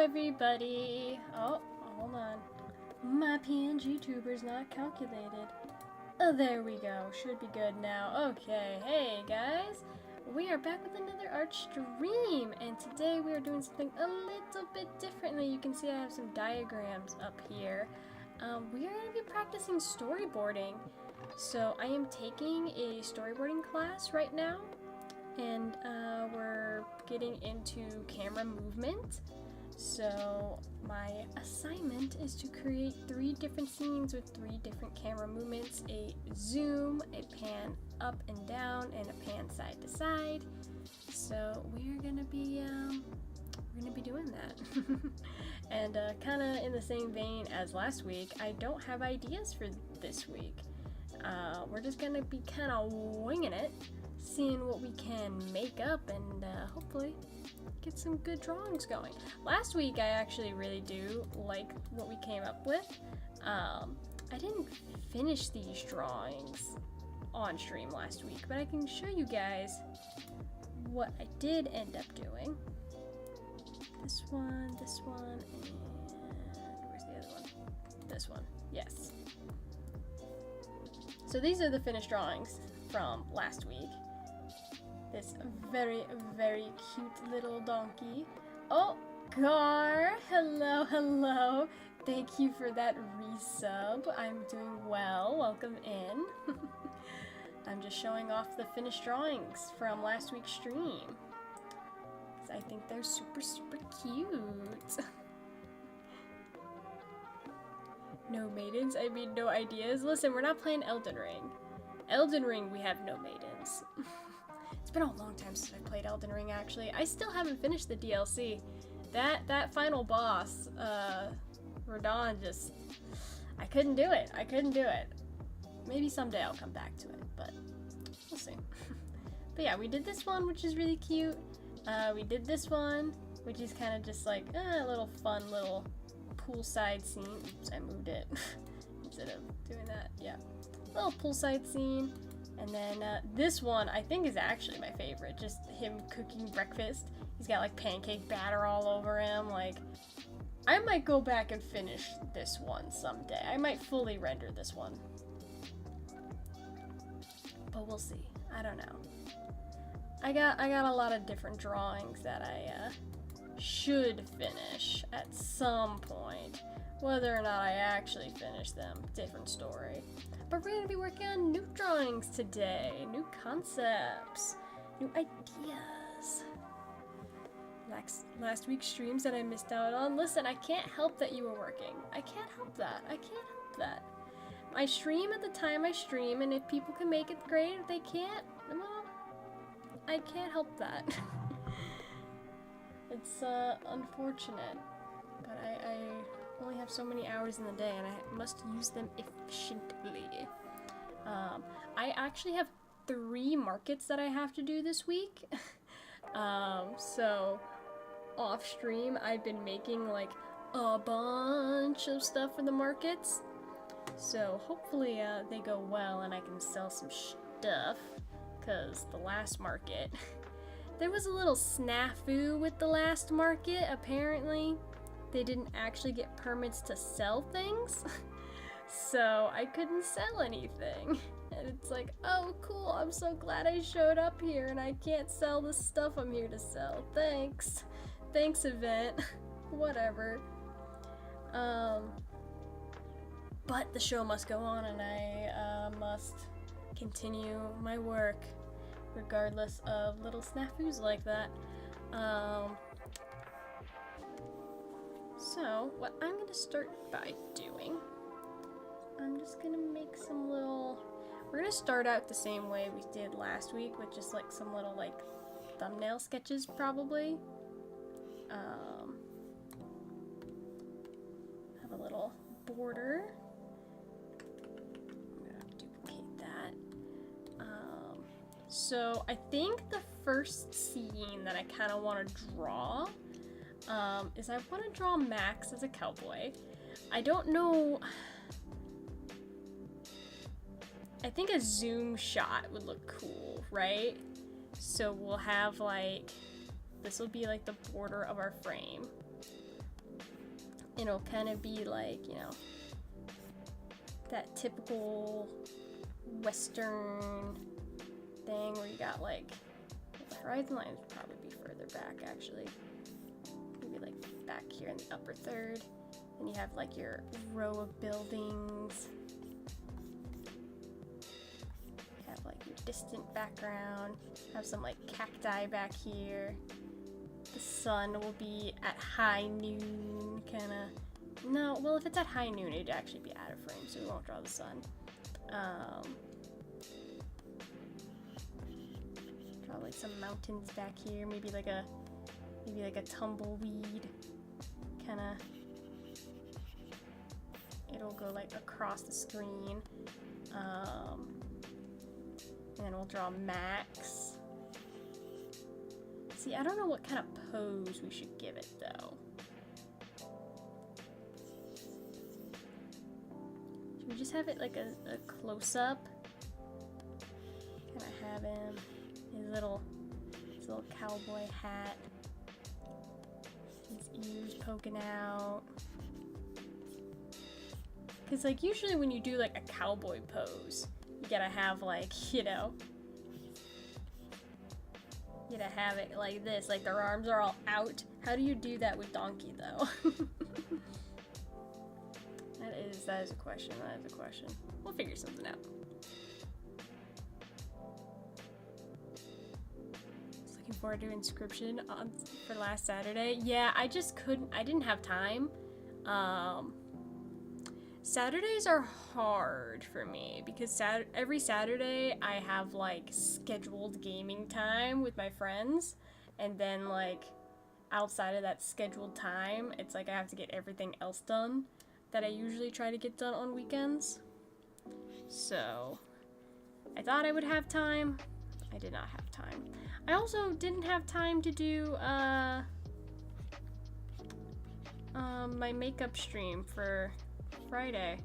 everybody. Oh, hold on. My PNG tuber's not calculated. Oh, there we go. Should be good now. Okay, hey guys. We are back with another art stream, and today we are doing something a little bit differently. You can see I have some diagrams up here. We are going to be practicing storyboarding. So I am taking a storyboarding class right now, and we're getting into camera movement. So my assignment is to create 3 different scenes with 3 different camera movements: a zoom, a pan up and down, and a pan side to side. So we're gonna be doing that. And kind of in the same vein as last week, I don't have ideas for this week. We're just gonna be kind of winging it, seeing what we can make up, and hopefully get some good drawings going. Last week I actually really do like what we came up with. I didn't finish these drawings on stream last week, but I can show you guys what I did end up doing. This one, and where's the other one? This one, yes. So these are the finished drawings from last week. This very, very cute little donkey. Oh, Gar, hello, hello. Thank you for that resub. I'm doing well, welcome in. I'm just showing off the finished drawings from last week's stream, because I think they're super, super cute. No maidens? I mean, no ideas? Listen, we're not playing Elden Ring. Elden Ring, we have no maidens. It's been a long time since I played Elden Ring, actually. I still haven't finished the DLC. That final boss, Radon, just... I couldn't do it. I couldn't do it. Maybe someday I'll come back to it, but we'll see. But yeah, we did this one, which is really cute. We did this one, which is kind of just like a little fun little poolside scene. Oops, I moved it instead of doing that. Yeah, little poolside scene. And then this one I think is actually my favorite. Just him cooking breakfast. He's got like pancake batter all over him. Like, I might go back and finish this one someday. I might fully render this one, but we'll see. I don't know. I got a lot of different drawings that I should finish at some point. Whether or not I actually finish them, different story. But we're going to be working on new drawings today, new concepts, new ideas. Last week's streams that I missed out on. Listen, I can't help that you were working. I can't help that. I can't help that. I stream at the time I stream, and if people can make it, great. If they can't, well, I can't help that. It's unfortunate, but I only have so many hours in the day, and I must use them efficiently. I actually have 3 markets that I have to do this week. So off stream I've been making like a bunch of stuff for the markets. So hopefully they go well and I can sell some stuff, because the last market, there was a little snafu with the last market. Apparently they didn't actually get permits to sell things, so I couldn't sell anything. And it's like, oh cool, I'm so glad I showed up here and I can't sell the stuff I'm here to sell. Thanks. Thanks, event. Whatever. But the show must go on, and I must continue my work regardless of little snafus like that. So what I'm gonna start by doing, I'm just gonna make some little, we're gonna start out the same way we did last week, with just like some little like thumbnail sketches probably. Have a little border. I'm gonna duplicate that. So I think the first scene that I kind of want to draw is I want to draw Max as a cowboy. I don't know. I think a zoom shot would look cool, right? So we'll have like, this will be like the border of our frame. it'll kind of be like, you know, that typical Western thing where you got like, the horizon line would probably be further back actually. Maybe like back here in the upper third. And you have like your row of buildings. You have like your distant background. Have some like cacti back here. The sun will be at high noon, kinda. No, well, if it's at high noon, it'd actually be out of frame, so we won't draw the sun. Draw like some mountains back here, maybe like a tumbleweed, kinda. It'll go like across the screen, and then we'll draw Max. See, I don't know what kind of pose we should give it though. Should we just have it like a close-up? Kind of have him, his little cowboy hat, his ears poking out. Cause like usually when you do like a cowboy pose, you gotta have like, you know, you gotta have it like this, like their arms are all out. How do you do that with Donkey though? That is a question, We'll figure something out. Just looking forward to Inscription for last Saturday. Yeah, I didn't have time. Saturdays are hard for me because every Saturday I have like scheduled gaming time with my friends, and then like outside of that scheduled time, it's like I have to get everything else done that I usually try to get done on weekends. So I thought I would have time. I did not have time. I also didn't have time to do my makeup stream for Friday,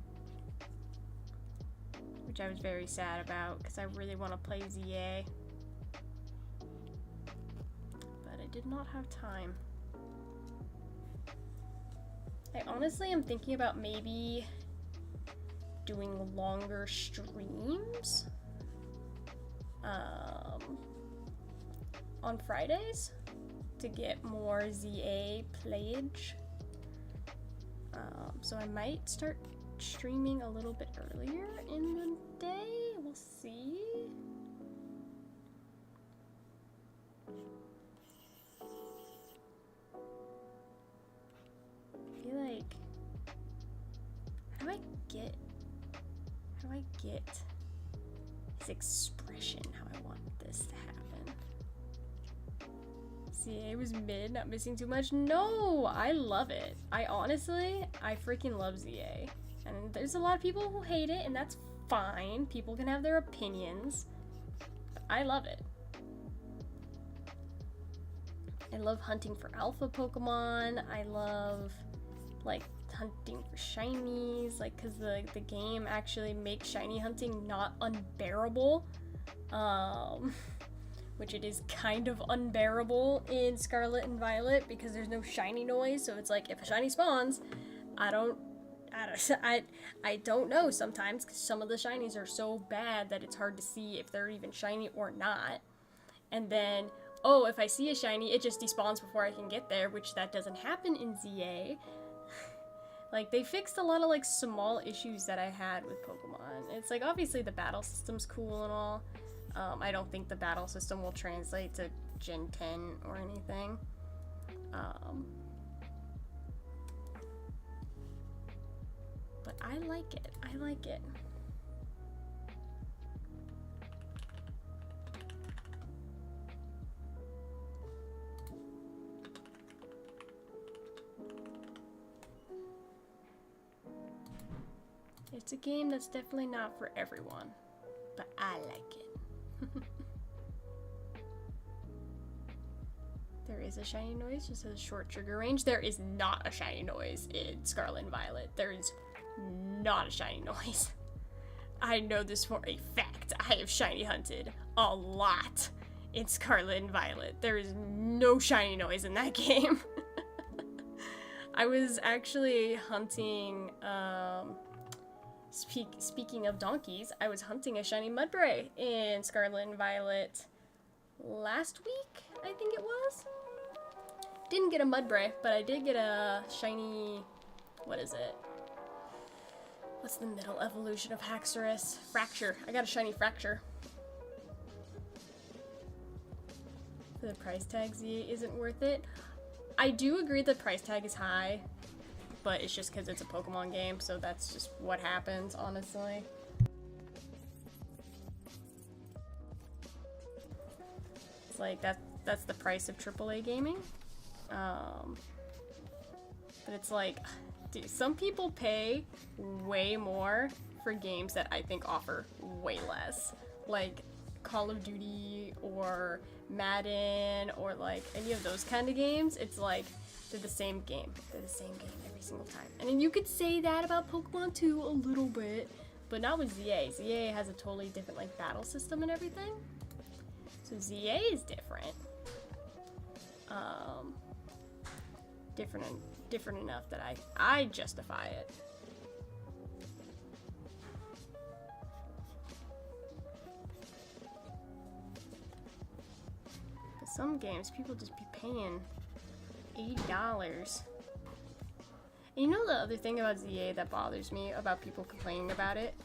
which I was very sad about because I really want to play ZA, but I did not have time. I honestly am thinking about maybe doing longer streams on Fridays to get more ZA playage. So I might start streaming a little bit earlier in the day. We'll see. I feel like, how do I get his expression how I want this to happen? CA was mid, not missing too much. No, I love it. I freaking love ZA. And there's a lot of people who hate it, and that's fine. People can have their opinions. But I love it. I love hunting for alpha Pokemon. I love, like, hunting for shinies. Like, because the game actually makes shiny hunting not unbearable. Which it is kind of unbearable in Scarlet and Violet because there's no shiny noise. So it's like, if a shiny spawns, I don't know sometimes because some of the shinies are so bad that it's hard to see if they're even shiny or not. And then, oh, if I see a shiny, it just despawns before I can get there, which that doesn't happen in ZA. Like, they fixed a lot of, like, small issues that I had with Pokemon. It's like, obviously the battle system's cool and all. I don't think the battle system will translate to Gen 10 or anything. But I like it. I like it. It's a game that's definitely not for everyone, but I like it. There is a shiny noise, just a short trigger range. There is not a shiny noise in Scarlet and Violet. There is not a shiny noise. I know this for a fact. I have shiny hunted a lot in Scarlet and Violet. There is no shiny noise in that game. I was actually hunting, speaking of donkeys, I was hunting a shiny Mudbray in Scarlet and Violet last week, I think it was. Didn't get a Mudbray, but I did get a shiny, what is it? What's the middle evolution of Haxorus? Fracture. I got a shiny Fracture. The price tag Z isn't worth it. I do agree the price tag is high, but it's just because it's a Pokemon game, so that's just what happens, honestly. It's like that's the price of AAA gaming. But it's like, dude, some people pay way more for games that I think offer way less. Like Call of Duty or Madden or like any of those kind of games. It's like they're the same game. They're the same game every single time. And then you could say that about Pokemon too a little bit, but not with ZA. ZA has a totally different like battle system and everything. So ZA is different. Different enough that I justify it. But some games people just be paying $80. And you know the other thing about ZA that bothers me about people complaining about it?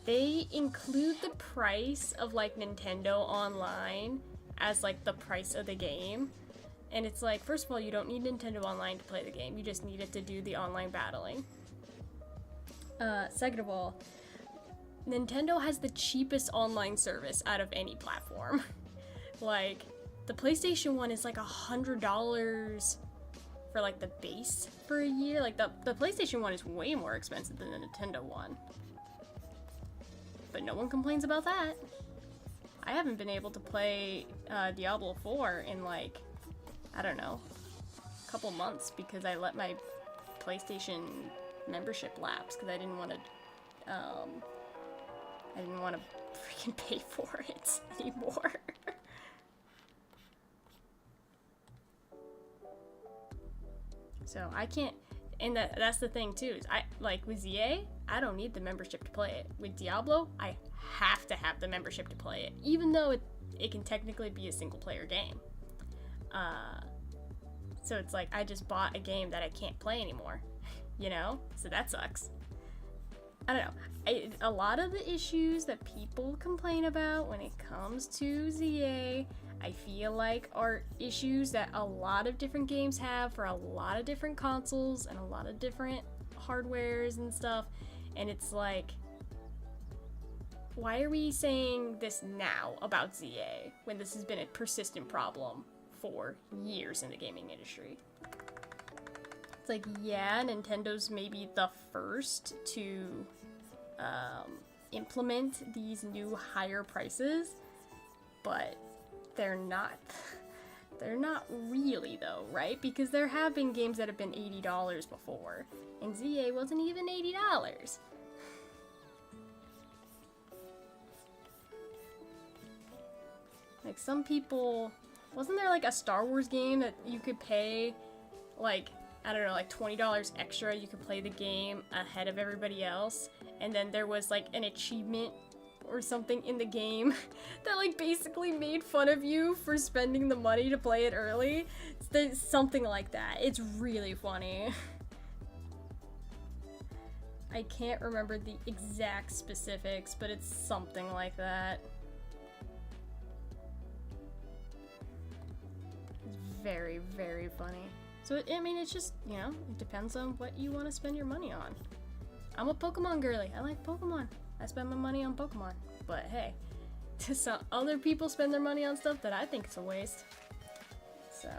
They include the price of like Nintendo Online as like the price of the game. And it's like, first of all, you don't need Nintendo Online to play the game. You just need it to do the online battling. Second of all, Nintendo has the cheapest online service out of any platform. Like, the PlayStation one is like $100 for like the base for a year. Like, the PlayStation one is way more expensive than the Nintendo one. But no one complains about that. I haven't been able to play Diablo 4 in like, I don't know, a couple months because I let my PlayStation membership lapse because I didn't want to freaking pay for it anymore. So I can't, and that's the thing too, is I like with ZA, I don't need the membership to play it. With Diablo, I have to have the membership to play it, even though it can technically be a single player game. So it's like I just bought a game that I can't play anymore, you know? So that sucks. I don't know. A lot of the issues that people complain about when it comes to ZA, I feel like are issues that a lot of different games have for a lot of different consoles and a lot of different hardwares and stuff. And it's like, why are we saying this now about ZA when this has been a persistent problem for years in the gaming industry? It's like, yeah, Nintendo's maybe the first to implement these new higher prices, but they're not really though, right? Because there have been games that have been $80 before, and ZA wasn't even $80. Like some people, wasn't there like a Star Wars game that you could pay like, I don't know, like $20 extra, you could play the game ahead of everybody else, and then there was like an achievement or something in the game that like basically made fun of you for spending the money to play it early. There's something like that. It's really funny. I can't remember the exact specifics, but it's something like that. It's very, very funny. So, I mean, it's just, you know, it depends on what you want to spend your money on. I'm a Pokemon girly. I like Pokemon. I spend my money on Pokemon. But hey, some other people spend their money on stuff that I think is a waste. So,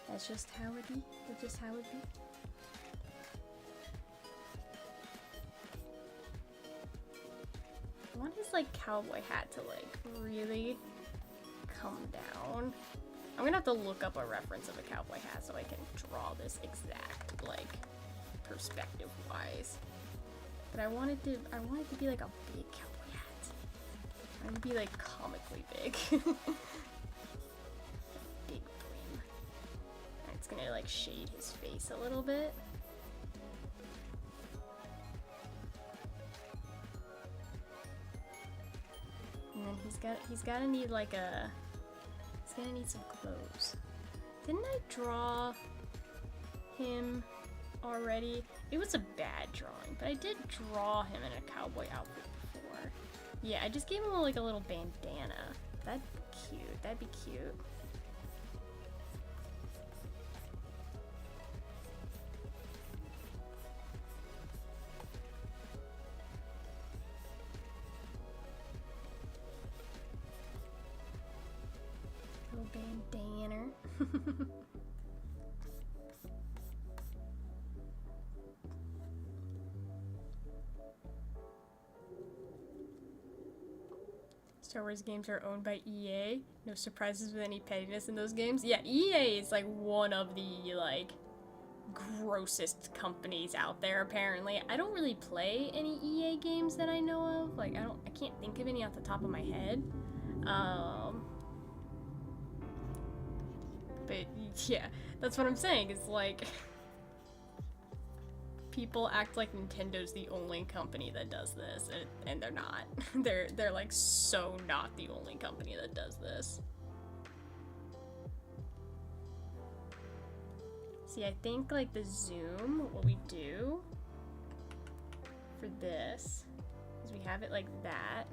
that's just how it be. That's just how it be. I want his, like, cowboy hat to, like, really come down. I'm gonna have to look up a reference of a cowboy hat so I can draw this exact, like, perspective-wise. But I want it to be like a big cowboy hat. I want it to be like comically big. Big brim. It's gonna probably like shade his face a little bit. And then he's gotta need like he's gonna need some clothes. Didn't I draw him already? It was a bad drawing, but I did draw him in a cowboy outfit before. Yeah, I just gave him like a little bandana. That'd be cute. That'd be cute. Little bandana. Star Wars games are owned by EA. No surprises with any pettiness in those games. Yeah, EA is like one of the like grossest companies out there apparently. I don't really play any EA games that I know of. Like I can't think of any off the top of my head. But yeah, that's what I'm saying. It's like people act like Nintendo's the only company that does this, and they're not. They're like so not the only company that does this. See, I think like the zoom, what we do for this is we have it like that,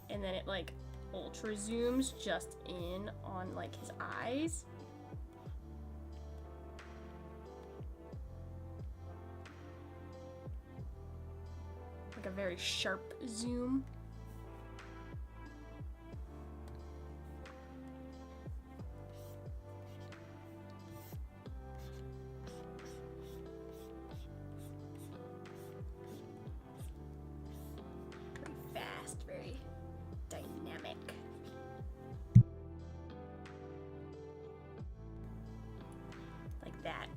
and then it like ultra zooms just in on like his eyes. A very sharp zoom. Very fast, very dynamic. Like that.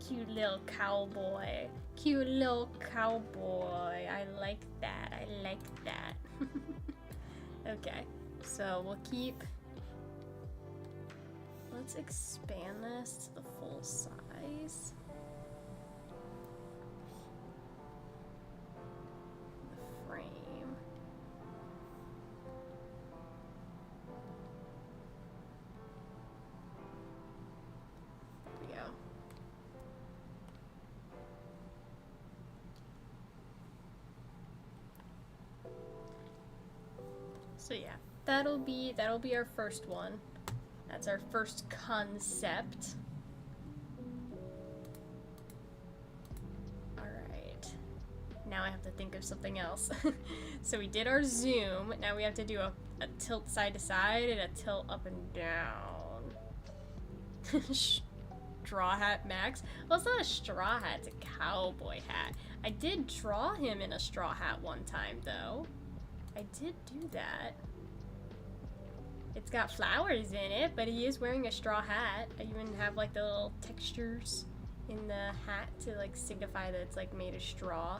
Cute little cowboy. Cute little cowboy. I like that. I like that. Okay, so we'll keep... Let's expand this to the full size. The frame. There we go. So yeah, that'll be our first one. That's our first concept. Alright. Now I have to think of something else. So we did our zoom, now we have to do a tilt side to side and a tilt up and down. Straw hat Max? Well, it's not a straw hat, it's a cowboy hat. I did draw him in a straw hat one time though. I did do that. It's got flowers in it, but he is wearing a straw hat. I even have like the little textures in the hat to like signify that it's like made of straw.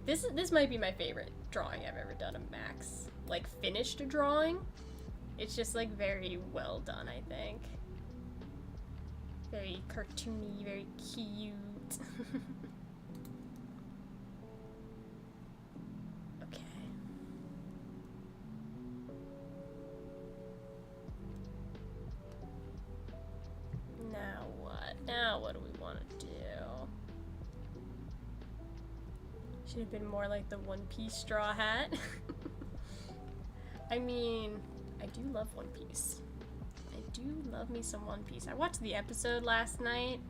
This might be my favorite drawing I've ever done of Max. Like finished drawing. It's just like very well done, I think. Very cartoony, very cute. Now what do we want to do? Should have been more like the One Piece straw hat. I mean, I do love One Piece. I do love me some One Piece. I watched the episode last night,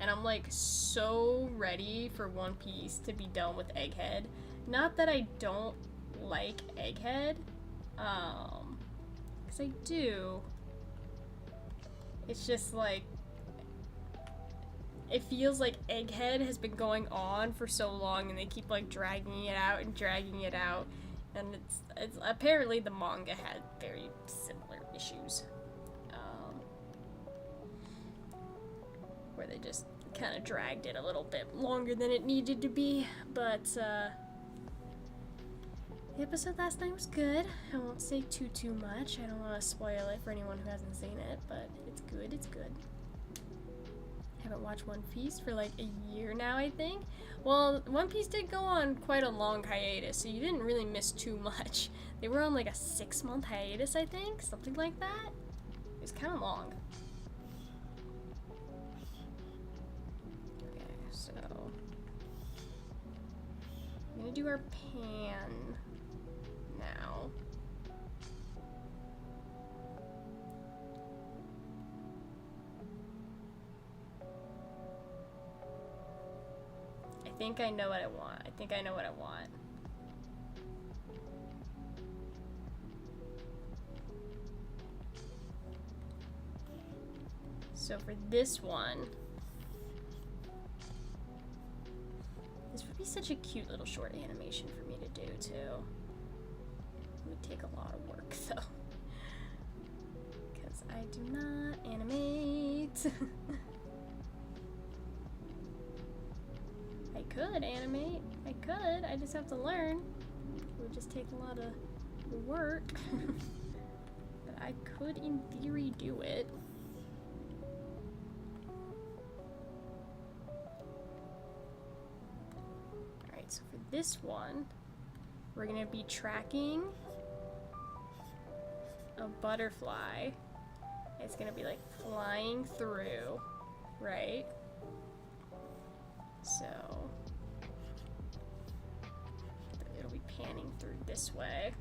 and I'm like so ready for One Piece to be done with Egghead. Not that I don't like Egghead, 'cause I do. It's just like, it feels like Egghead has been going on for so long and they keep like dragging it out and dragging it out, and it's apparently the manga had very similar issues, where they just kind of dragged it a little bit longer than it needed to be, but the episode last night was good. I won't say too much. I don't want to spoil it for anyone who hasn't seen it, but it's good, it's good. Haven't watched One Piece for like a year now, I think. Well, One Piece did go on quite a long hiatus, so you didn't really miss too much. They were on like a 6-month hiatus, I think, something like that. It was kind of long. Okay, so I'm gonna do our pan now. I think I know what I want. I think I know what I want. So for this one, this would be such a cute little short animation for me to do too. It would take a lot of work though, because I do not animate. I could animate. I could. I just have to learn. It would just take a lot of work. But I could, in theory, do it. Alright, so for this one, we're going to be tracking a butterfly. It's going to be like flying through, right? So it'll be panning through this way.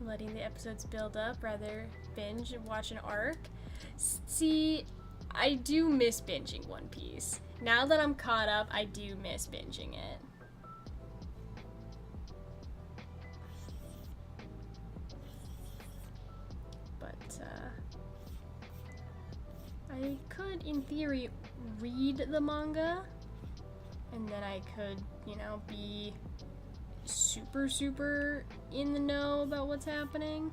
Letting the episodes build up, rather binge and watch an arc. See, I do miss binging One Piece. Now that I'm caught up, I do miss binging it. I could, in theory, read the manga, and then I could, you know, be super in the know about what's happening,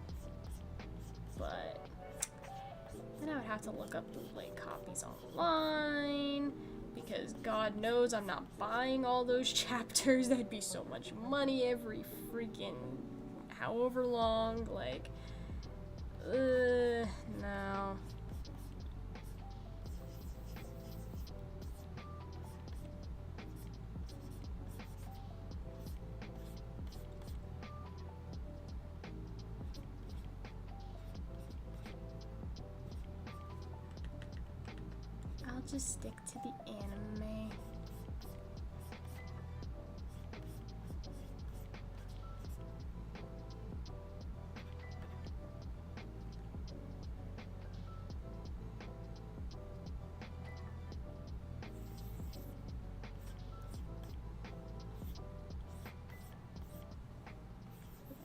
but then I would have to look up, like, copies online, because God knows I'm not buying all those chapters. That'd be so much money every freaking however long, like, no. I'll just stick to the anime.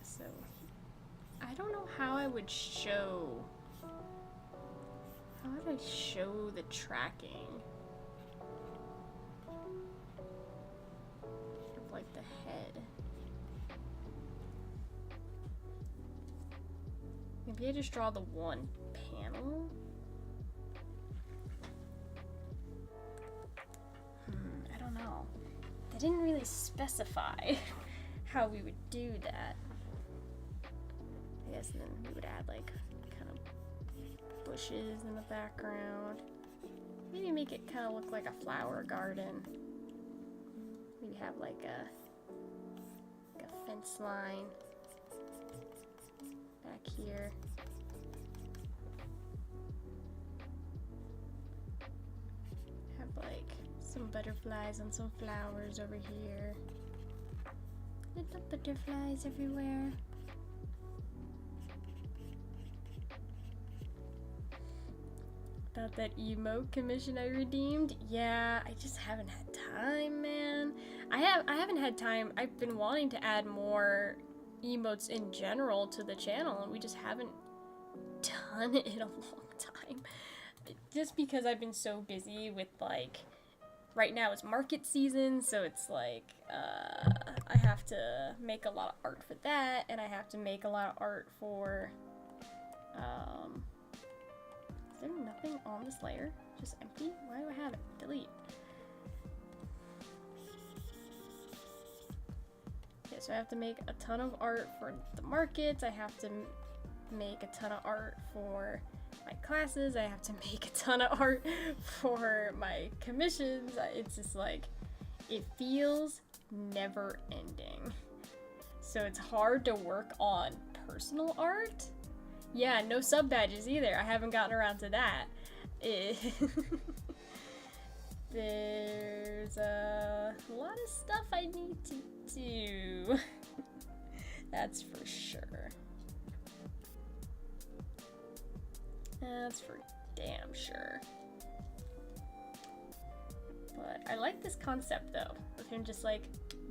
So, I don't know how I would show. How would I show the tracking of, like, the head? Maybe I just draw the one panel? I don't know. They didn't really specify how we would do that. I guess then we would add, like, kind of bushes in the background. Maybe make it kind of look like a flower garden. Maybe have like a fence line back here. Have like some butterflies and some flowers over here. Little butterflies everywhere. About that emote commission I redeemed? Yeah, I just haven't had time, man. I haven't had time. I've been wanting to add more emotes in general to the channel, and we just haven't done it in a long time. Just because I've been so busy with, like, right now it's market season, so it's like, I have to make a lot of art for that, and I have to make a lot of art for nothing on this layer. Just empty. Why do I have it? Delete. Okay, so I have to make a ton of art for the markets. I have to make a ton of art for my classes. I have to make a ton of art for my commissions. It's just like, it feels never ending. So it's hard to work on personal art. Yeah, no sub badges either. I haven't gotten around to that. There's a lot of stuff I need to do. That's for sure. That's for damn sure. But I like this concept though, of him just like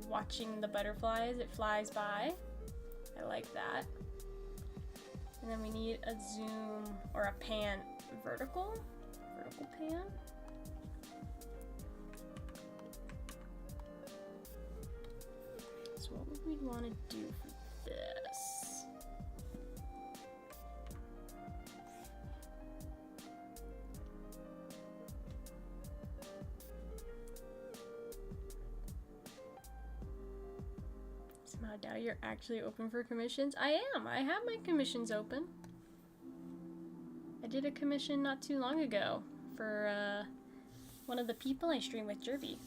watching the butterflies, it flies by. I like that. And then we need a zoom or a pan vertical pan. So what would we want to do for this? Somehow doubt you're actually open for commissions. I am. I have my commissions open. I did a commission not too long ago for one of the people I stream with, Jerby.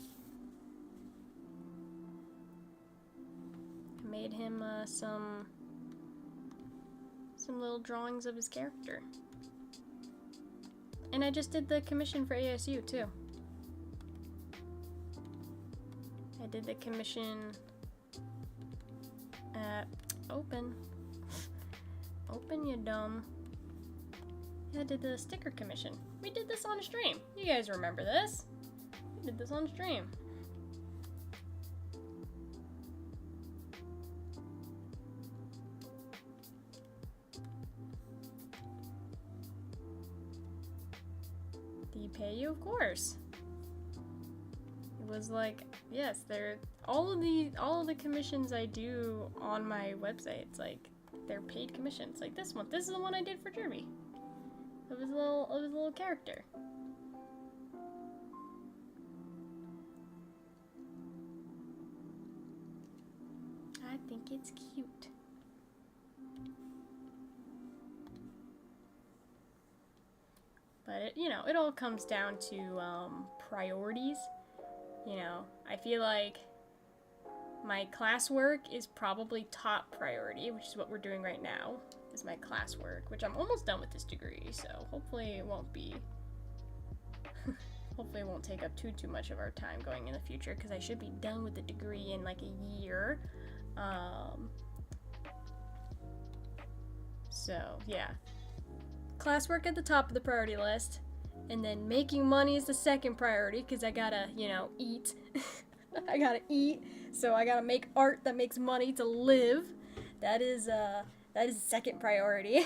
I made him some little drawings of his character. And I just did the commission for ASU too. I did the commission at Open, you dumb. I did the sticker commission. We did this on a stream. You guys remember this? We did this on stream. Did he pay you? Of course. It was like, yes, they're all of the commissions I do on my website. It's like they're paid commissions. Like this one. This is the one I did for Jeremy. Of his little character. I think it's cute. But it, you know, it all comes down to priorities. You know, I feel like my classwork is probably top priority, which is what we're doing right now. Is my classwork, which I'm almost done with this degree, so hopefully it won't be hopefully it won't take up too much of our time going in the future, because I should be done with the degree in like a year. So yeah, classwork at the top of the priority list, and then making money is the second priority, because I gotta, you know, eat. I gotta eat, so I gotta make art that makes money to live. That is the second priority.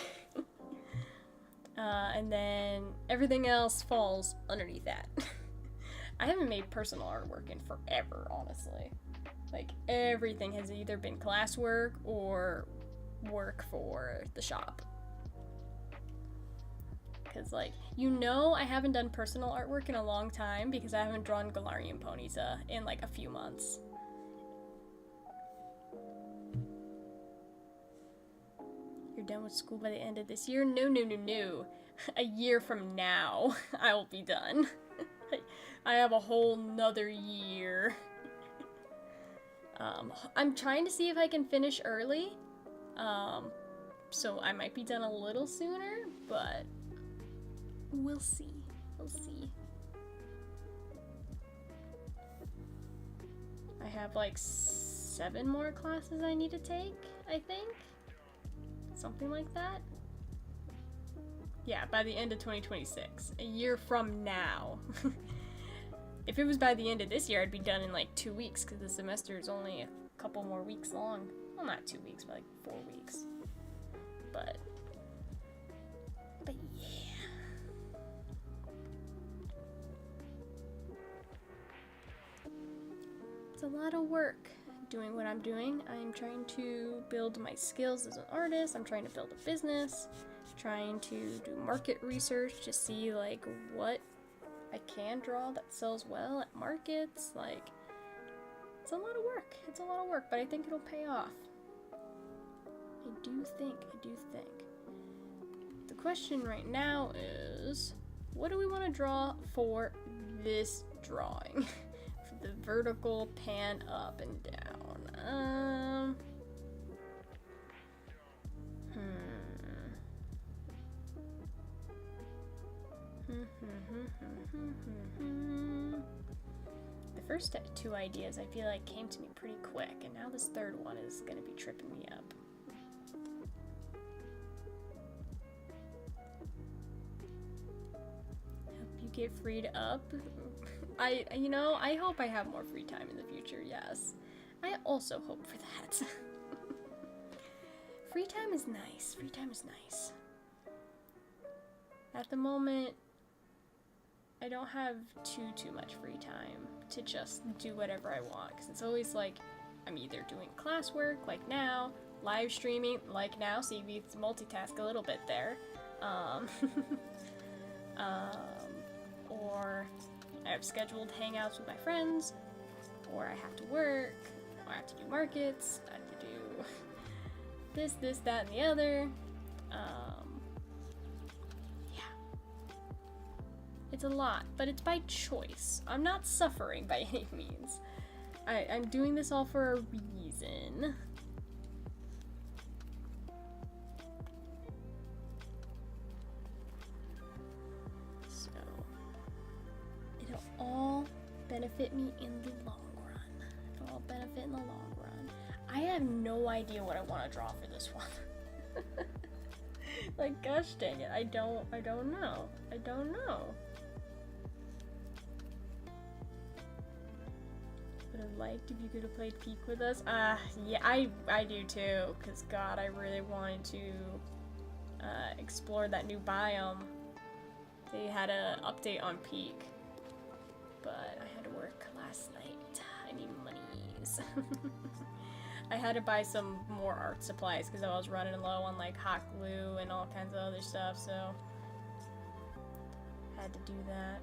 And then everything else falls underneath that. I haven't made personal artwork in forever, honestly. Like, everything has either been classwork or work for the shop. Because, like, you know I haven't done personal artwork in a long time because I haven't drawn Galarian ponies in, like, a few months. You're done with school by the end of this year? No, no, no, no. A year from now, I will be done. I have a whole nother year. I'm trying to see if I can finish early. So I might be done a little sooner, but we'll see. We'll see. I have like 7 more classes I need to take, I think. Something like that. Yeah, by the end of 2026. A year from now. If it was by the end of this year, I'd be done in like 2 weeks, because the semester is only a couple more weeks long. Well, not 2 weeks, but like 4 weeks. But yeah. It's a lot of work doing what I'm doing. I'm trying to build my skills as an artist. I'm trying to build a business. trying to do market research to see like what I can draw that sells well at markets. Like, it's a lot of work. It's a lot of work, but I think it'll pay off. I do think. The question right now is, what do we want to draw for this drawing? For the vertical pan up and down. The first two ideas I feel like came to me pretty quick, and now this third one is gonna be tripping me up. Help you get freed up. I hope I have more free time in the future, yes. I also hope for that. Free time is nice. Free time is nice. At the moment, I don't have too much free time to just do whatever I want, because it's always like I'm either doing classwork, like now, live streaming, like now, see we multitask a little bit there, or I have scheduled hangouts with my friends, or I have to work, or I have to do markets, I have to do this, that, and the other. It's a lot, but it's by choice. I'm not suffering by any means. I'm doing this all for a reason. So, it'll all benefit me in the long run. It'll all benefit in the long run. I have no idea what I want to draw for this one. Like, gosh dang it, I don't know. I don't know. Would have liked if you could have played Peak with us. Yeah, I do too, because God, I really wanted to explore that new biome. They had an update on Peak, but I had to work last night. I need monies. I had to buy some more art supplies because I was running low on like hot glue and all kinds of other stuff, so had to do that.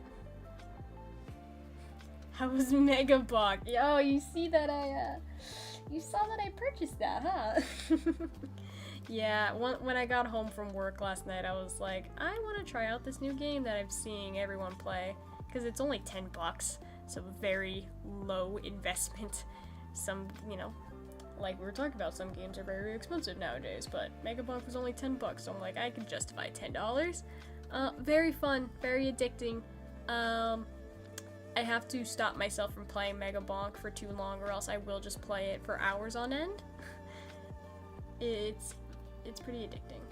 How was Mega Block? Yo, you see that you saw that I purchased that, huh? Yeah, when I got home from work last night, I was like, I want to try out this new game that I'm seeing everyone play, because it's only $10, so very low investment. Some, like we were talking about, some games are very expensive nowadays, but Mega Block was only $10, so I'm like, I can justify $10. Very fun, very addicting. I have to stop myself from playing Mega Bonk for too long, or else I will just play it for hours on end. It's pretty addicting.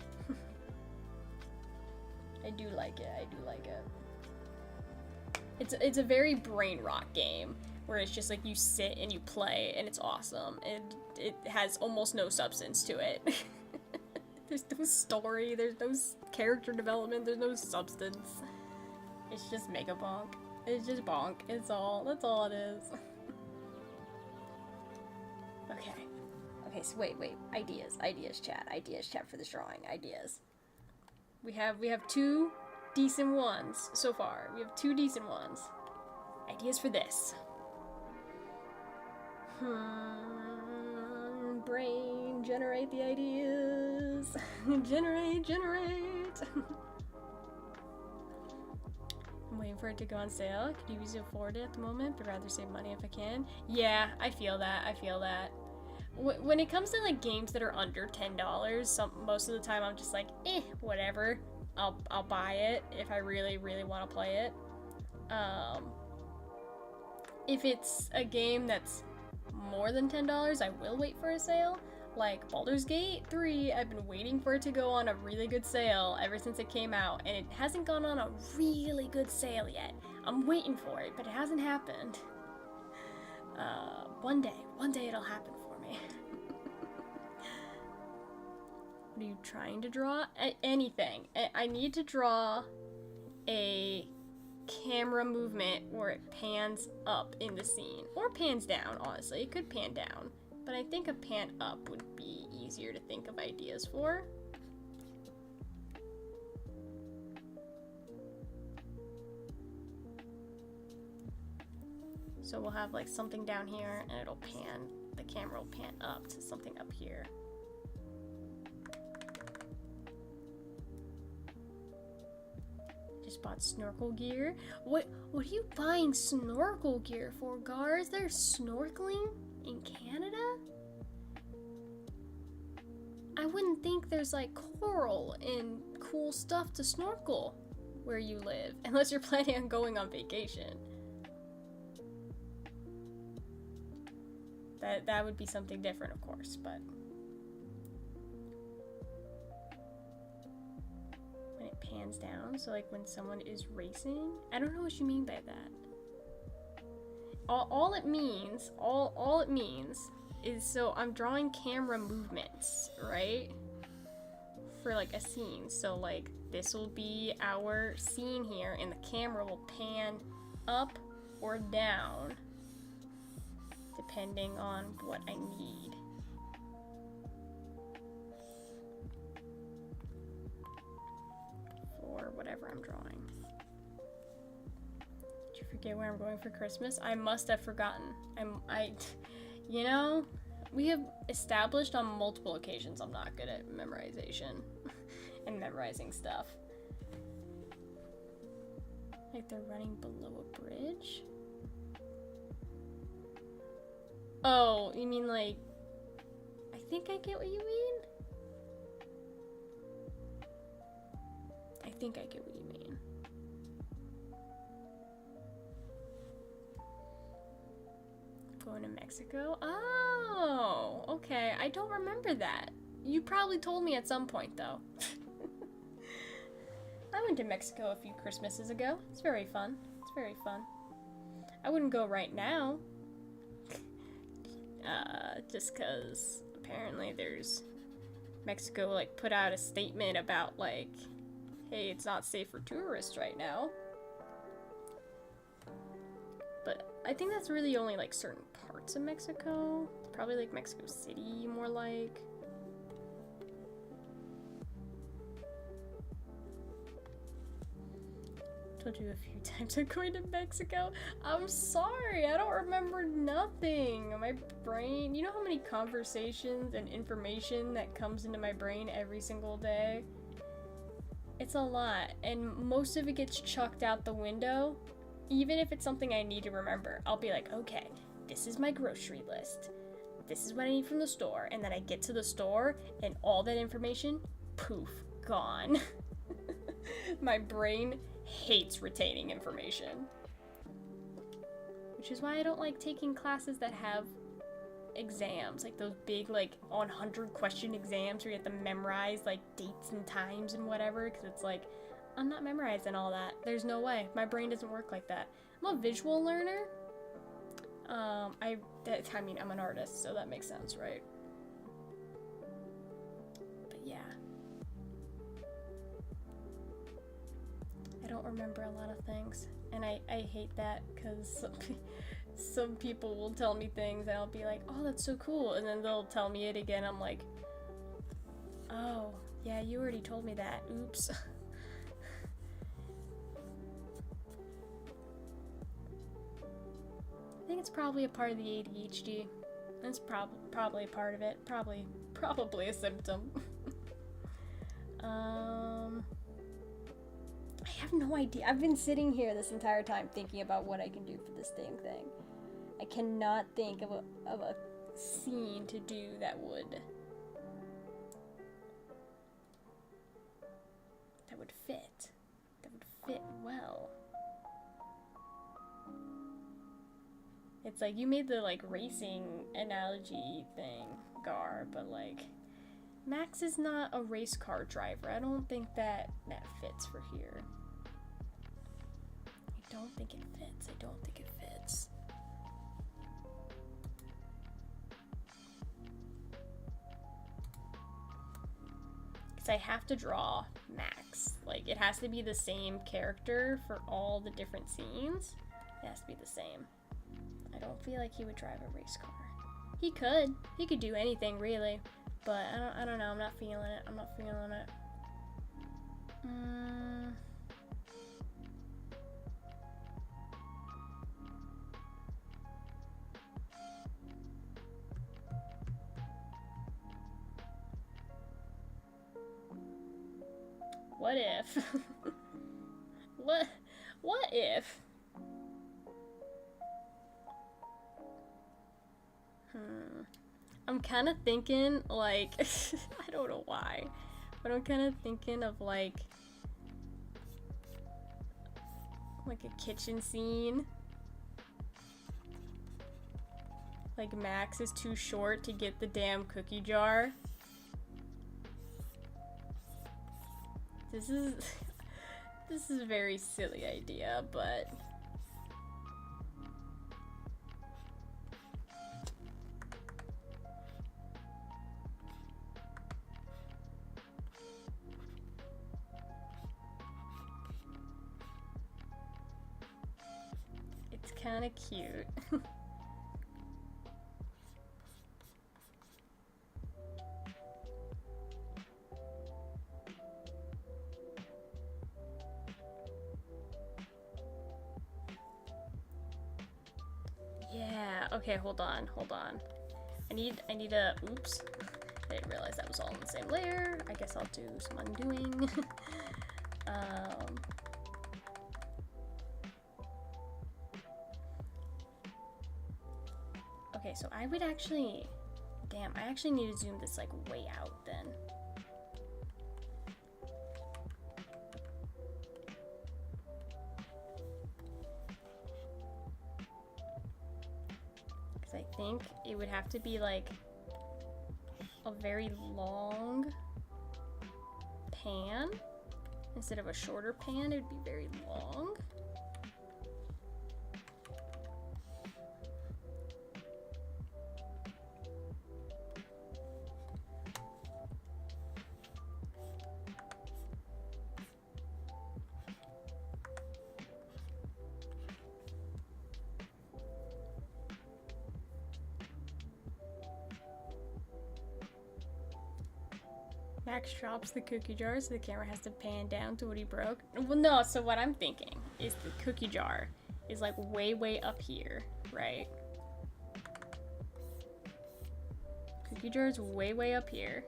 I do like it. It's a very brain rot game, where it's just like you sit and you play, and it's awesome. And it has almost no substance to it. There's no story, there's no character development, there's no substance. It's just Mega Bonk. It's just bonk. That's all it is. Okay, so wait. Ideas chat for this drawing. Ideas. We have two decent ones so far. We have two decent ones. Ideas for this. Brain, generate the ideas. generate. I'm waiting for it to go on sale. Could you easily afford it at the moment, but rather save money if I can? Yeah, I feel that. When it comes to like games that are under $10, most of the time I'm just like, whatever. I'll buy it if I really want to play it. If it's a game that's more than $10, I will wait for a sale. Like Baldur's Gate 3, I've been waiting for it to go on a really good sale ever since it came out, and it hasn't gone on a really good sale yet. I'm waiting for it, but it hasn't happened. One day it'll happen for me. What are you trying to draw? Anything. I need to draw a camera movement where it pans up in the scene, or pans down, honestly. It could pan down. But I think a pan up would be easier to think of ideas for. So we'll have like something down here and it'll pan, the camera will pan up to something up here. Just bought snorkel gear. What are you buying snorkel gear for, Gars? There's snorkeling in Canada? I wouldn't think there's like coral and cool stuff to snorkel where you live, unless you're planning on going on vacation. That would be something different, of course, but when it pans down, so like when someone is racing, I don't know what you mean by that. All it means is, so I'm drawing camera movements, right? For like a scene. So like this will be our scene here and the camera will pan up or down depending on what I need. For whatever I'm drawing. Did you forget where I'm going for Christmas? I must have forgotten. You know, we have established on multiple occasions I'm not good at memorization and memorizing stuff. Like they're running below a bridge? Oh, you mean like, I think I get what you mean? I think I get what you mean. Going to Mexico? Oh, okay. I don't remember that. You probably told me at some point, though. I went to Mexico a few Christmases ago. It's very fun. It's very fun. I wouldn't go right now. Just because apparently there's... Mexico, like, put out a statement about, like, hey, it's not safe for tourists right now. But I think that's really only, like, certain parts of Mexico. Probably, like, Mexico City, more like. Told you a few times I'm going to Mexico. I'm sorry, I don't remember nothing. My brain, you know how many conversations and information that comes into my brain every single day? It's a lot, and most of it gets chucked out the window. Even if it's something I need to remember, I'll be like, okay, this is my grocery list. This is what I need from the store. And then I get to the store, and all that information, poof, gone. My brain hates retaining information. Which is why I don't like taking classes that have exams. Like those big, like, 100 question exams where you have to memorize, like, dates and times and whatever. Because it's like, I'm not memorizing all that. There's no way. My brain doesn't work like that. I'm a visual learner. I mean, I'm an artist, so that makes sense, right? But yeah. I don't remember a lot of things. And I hate that, because some people will tell me things and I'll be like, oh, that's so cool. And then they'll tell me it again. I'm like, oh, yeah, you already told me that. Oops. I think it's probably a part of the ADHD. That's probably a part of it. Probably a symptom. I have no idea. I've been sitting here this entire time thinking about what I can do for this dang thing. I cannot think of a scene to do that would fit. That would fit well. It's like, you made the, like, racing analogy thing, Gar, but, like, Max is not a race car driver. I don't think that fits for here. I don't think it fits. Because I have to draw Max. Like, it has to be the same character for all the different scenes. It has to be the same. I don't feel like he would drive a race car. He could do anything, really. But I don't know, I'm not feeling it. What if? What if? I'm kind of thinking, like, I don't know why, but I'm kind of thinking of, like a kitchen scene. Like, Max is too short to get the damn cookie jar. This is a very silly idea, but it's kind of cute. Yeah, okay, hold on. I need a, oops. I didn't realize that was all in the same layer. I guess I'll do some undoing. Okay, so I would actually, damn, I actually need to zoom this like way out then. Because I think it would have to be like a very long pan. Instead of a shorter pan, it would be very long. Max drops the cookie jar, so the camera has to pan down to what he broke. Well, no, so what I'm thinking is the cookie jar is like way up here, right? Cookie jar is way up here.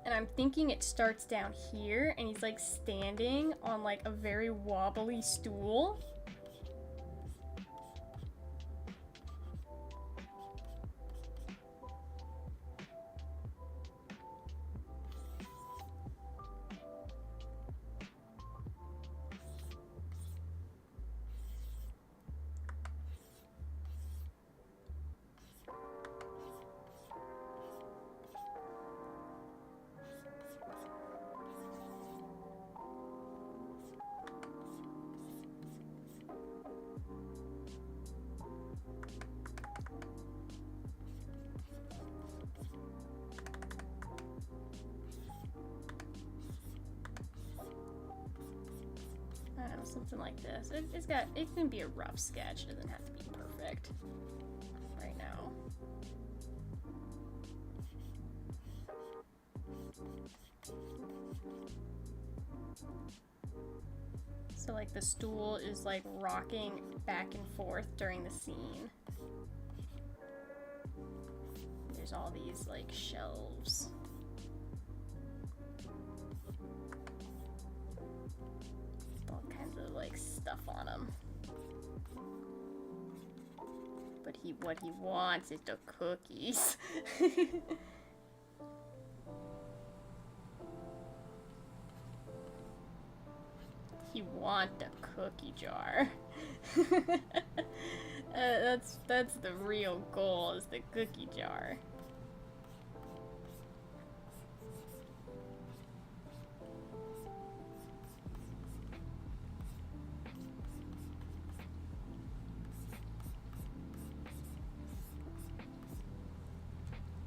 And I'm thinking it starts down here, and he's like standing on like a very wobbly stool. Something like this. It can be a rough sketch. It doesn't have to be perfect right now. So like the stool is like rocking back and forth during the scene. There's all these like shelves. Like stuff on him, but what he wants is the cookies. He wants the cookie jar. That's the real goal, is the cookie jar.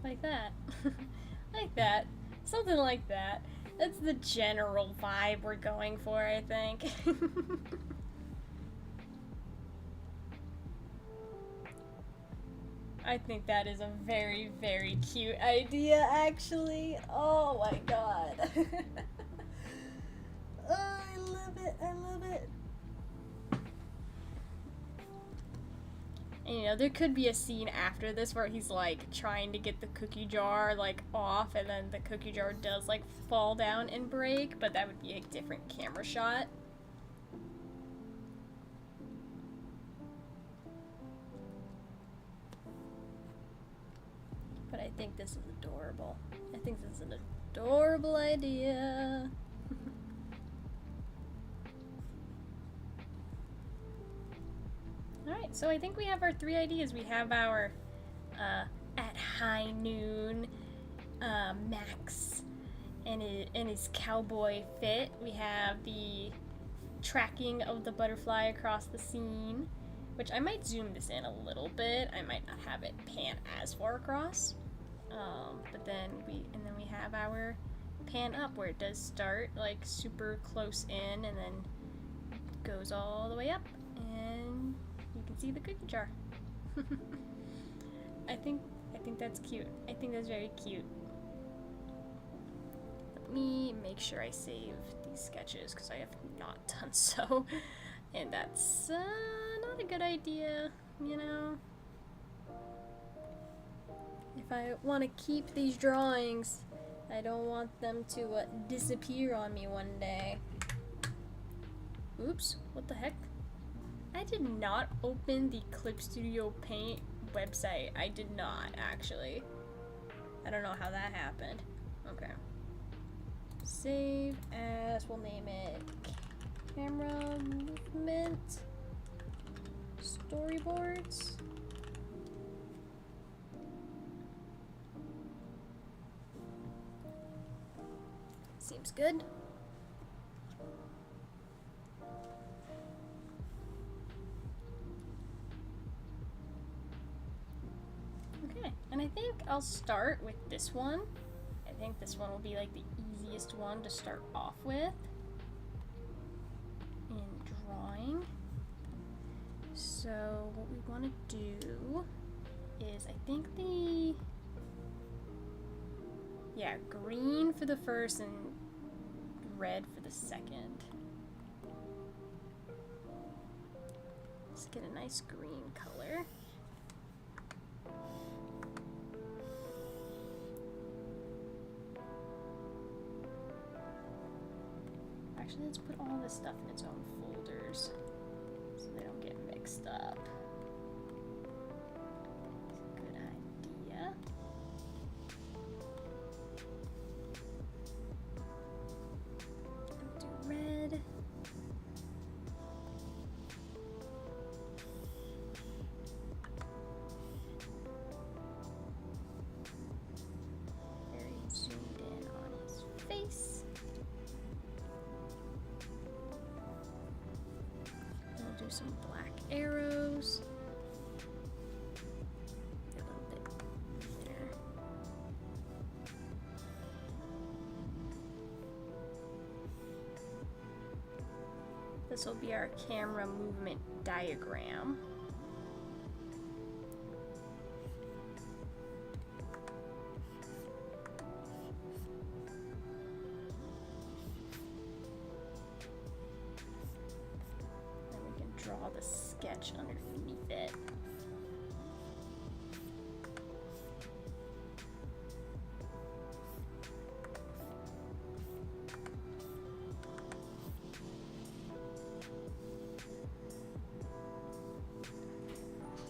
Like that. Like that. Something like that. That's the general vibe we're going for, I think. I think that is a very, very cute idea, actually. Oh my god. Oh, I love it. I love it. And you know, there could be a scene after this where he's like trying to get the cookie jar like off, and then the cookie jar does like fall down and break, but that would be a different camera shot. But I think this is adorable. I think this is an adorable idea. Alright, so I think we have our 3 ideas. We have our at high noon Max and his cowboy fit. We have the tracking of the butterfly across the scene, which I might zoom this in a little bit. I might not have it pan as far across. But then we have our pan up where it does start like super close in and then goes all the way up, and you can see the cookie jar. I think that's cute. I think that's very cute. Let me make sure I save these sketches because I have not done so, and that's not a good idea, you know. If I want to keep these drawings, I don't want them to disappear on me one day. Oops, what the heck? I did not open the Clip Studio Paint website. I did not, actually. I don't know how that happened. Okay. Save as, we'll name it Camera Movement Storyboards. Seems good. Okay, and I think I'll start with this one. I think this one will be like the easiest one to start off with in drawing. So what we want to do is, I think green for the first and red for the second. Let's get a nice green color. Actually, let's put all this stuff in its own folders so they don't get mixed up. Good idea. Do red. Very zoomed in on his face. We'll do some black arrows. A little bit thinner. This will be our camera movement diagram. Then we can draw the sketch underneath it.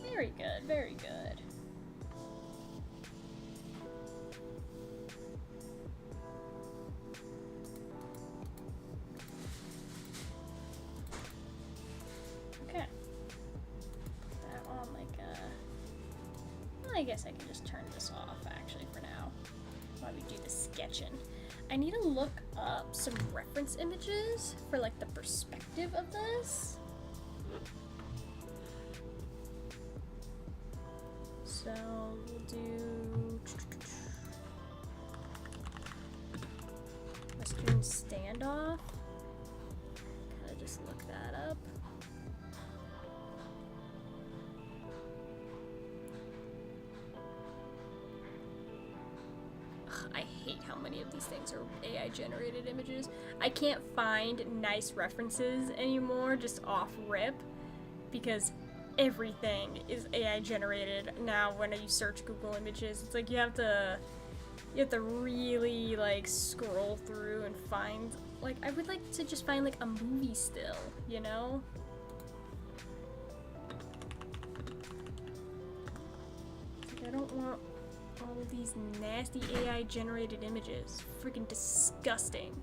Very good, very good. Okay. Put that on like a... Well, I guess I can just turn this off actually for now while we do the sketching. I need to look up some reference images for like the perspective of this. So we'll do Western Standoff. Kind of just look that up. Ugh, I hate how many of these things are AI generated images. I can't find nice references anymore just off rip because everything is AI generated now when you search Google Images. It's like you have to really like scroll through and find, like, I would like to just find like a movie still, you know? Like, I don't want all of these nasty AI generated images. Freaking disgusting.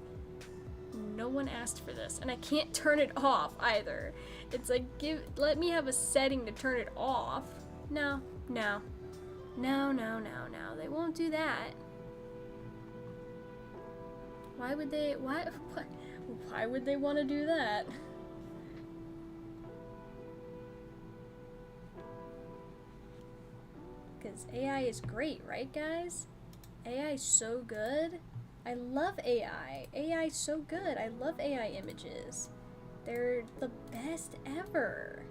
No one asked for this, and I can't turn it off either. It's like, let me have a setting to turn it off. No, no. No, no, no, no. They won't do that. Why would they, why would they want to do that? Because AI is great, right, guys? AI is so good. I love AI. AI is so good. I love AI images. They're the best ever.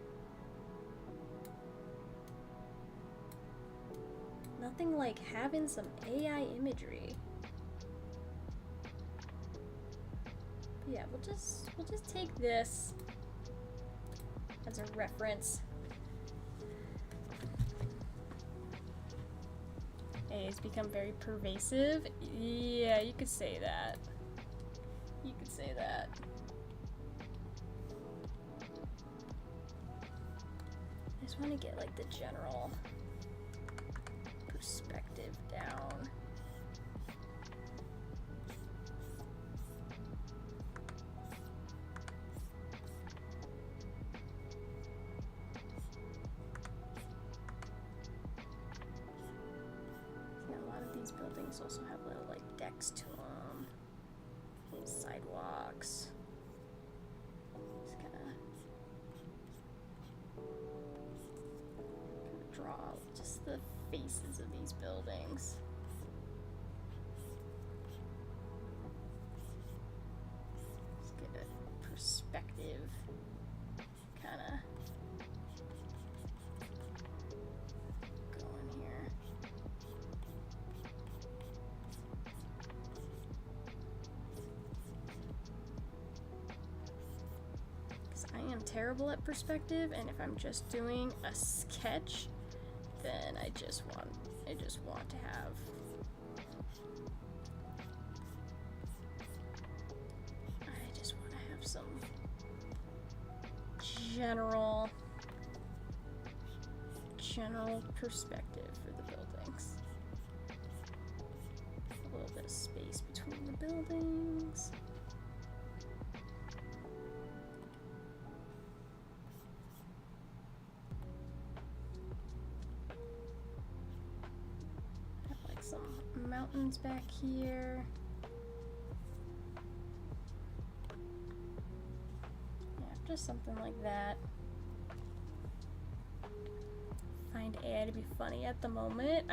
Nothing like having some AI imagery. But yeah, we'll just take this as a reference. AI has become very pervasive. Yeah, you could say that. You could say that. I just want to get like the general perspective down. Yeah, a lot of these buildings also have little like decks to them, sidewalks. Just kind of draw just the faces of these buildings. Just get a perspective, kind of going here. Because I am terrible at perspective, and if I'm just doing a sketch, then I just want to have some general perspective for the buildings. A little bit of space between the buildings. Some mountains back here. Yeah, just something like that. Find AI to be funny at the moment.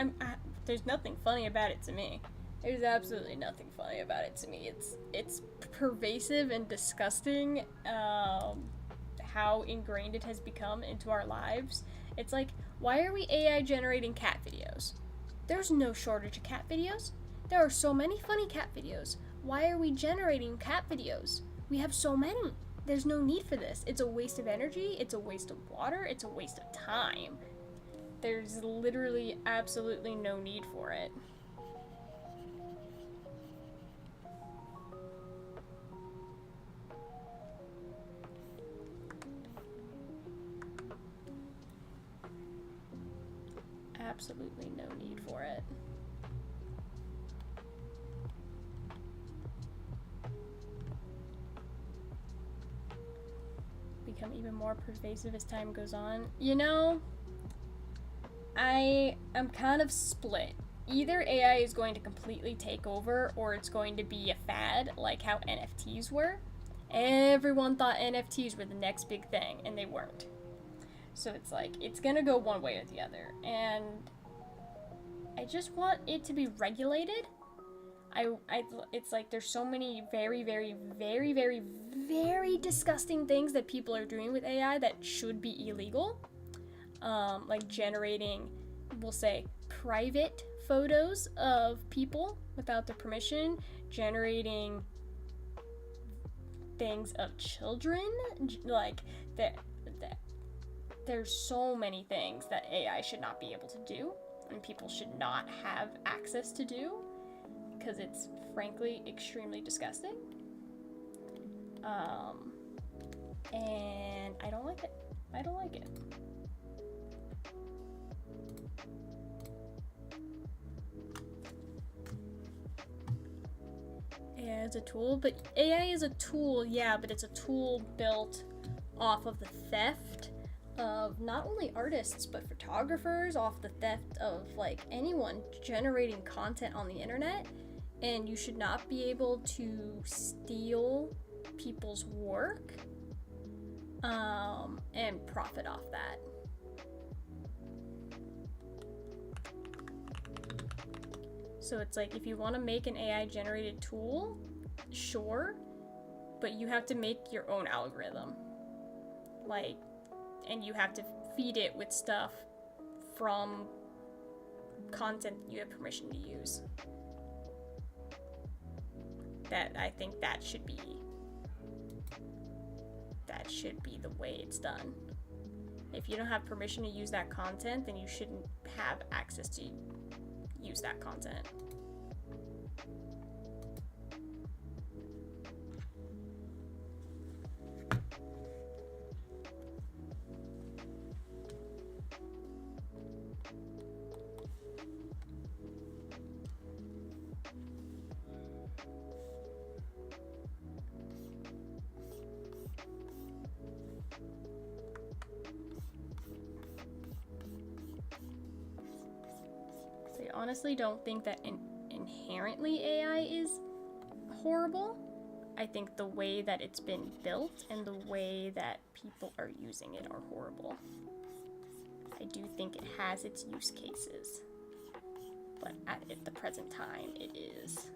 There's nothing funny about it to me. There's absolutely nothing funny about it to me. It's pervasive and disgusting how ingrained it has become into our lives. It's like, why are we AI generating cat videos? There's no shortage of cat videos. There are so many funny cat videos. Why are we generating cat videos? We have so many. There's no need for this. It's a waste of energy. It's a waste of water. It's a waste of time. There's literally absolutely no need for it. Absolutely no need for it. Become even more pervasive as time goes on. You know, I am kind of split. Either AI is going to completely take over, or it's going to be a fad, like how NFTs were. Everyone thought NFTs were the next big thing, and they weren't. So it's like, it's gonna go one way or the other, and I just want it to be regulated. It's like there's so many very, very, very, very, very disgusting things that people are doing with AI that should be illegal. Like generating, we'll say, private photos of people without their permission, generating things of children, like that there's so many things that AI should not be able to do and people should not have access to do because it's frankly extremely disgusting. And I don't like it. I don't like it. AI is a tool, but AI is a tool, yeah, but it's a tool built off of the theft of not only artists, but photographers, off the theft of like anyone generating content on the internet, and you should not be able to steal people's work and profit off that. So it's like, if you want to make an AI generated tool, sure, but you have to make your own algorithm. Like, and you have to feed it with stuff from content you have permission to use. I think that should be the way it's done. If you don't have permission to use that content, then you shouldn't have access to use that content. I honestly don't think that inherently AI is horrible. I think the way that it's been built and the way that people are using it are horrible. I do think it has its use cases, but at the present time, it is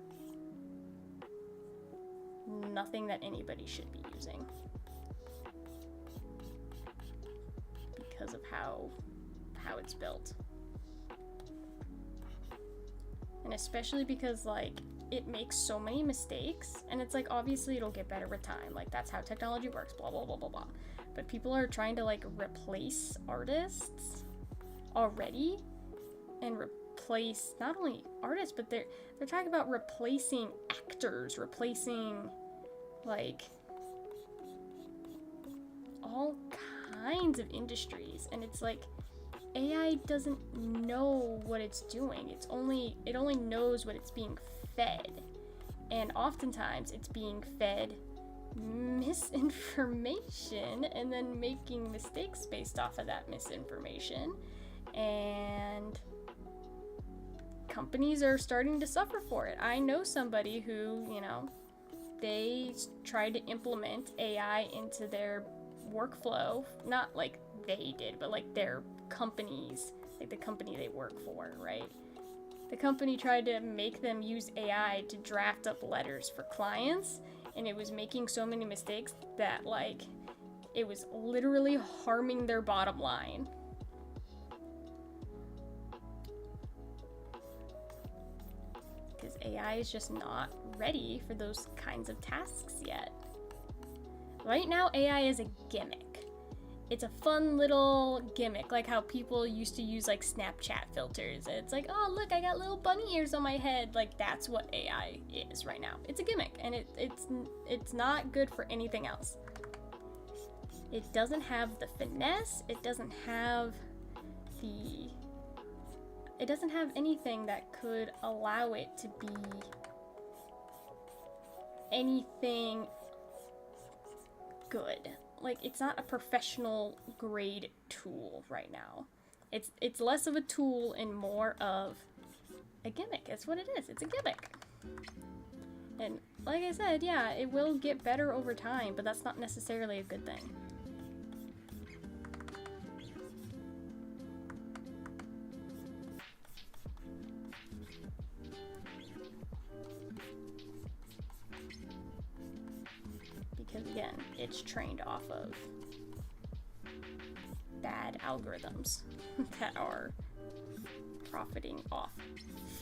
nothing that anybody should be using because of how it's built. And especially because, like, it makes so many mistakes, and it's like, obviously it'll get better with time, like, that's how technology works, blah blah blah blah blah. But people are trying to like replace artists already, and replace not only artists, but they're talking about replacing actors, replacing like all kinds of industries. And it's like, AI doesn't know what it's doing. It only knows what it's being fed. And oftentimes it's being fed misinformation and then making mistakes based off of that misinformation. And companies are starting to suffer for it. I know somebody who, you know, they tried to implement AI into their workflow. Not like they did, but like their companies, like the company they work for, right? The company tried to make them use AI to draft up letters for clients, and it was making so many mistakes that like it was literally harming their bottom line. Because AI is just not ready for those kinds of tasks yet. Right now, AI is a gimmick. It's a fun little gimmick, like how people used to use like Snapchat filters. It's like, oh look, I got little bunny ears on my head. Like, that's what AI is right now. It's a gimmick, and it's not good for anything else. It doesn't have the finesse. It doesn't have anything that could allow it to be anything good. Like, it's not a professional grade tool right now. It's less of a tool and more of a gimmick. That's what it is. It's a gimmick. And like I said, yeah, it will get better over time, but that's not necessarily a good thing. Because again, it's trained off of bad algorithms that are profiting off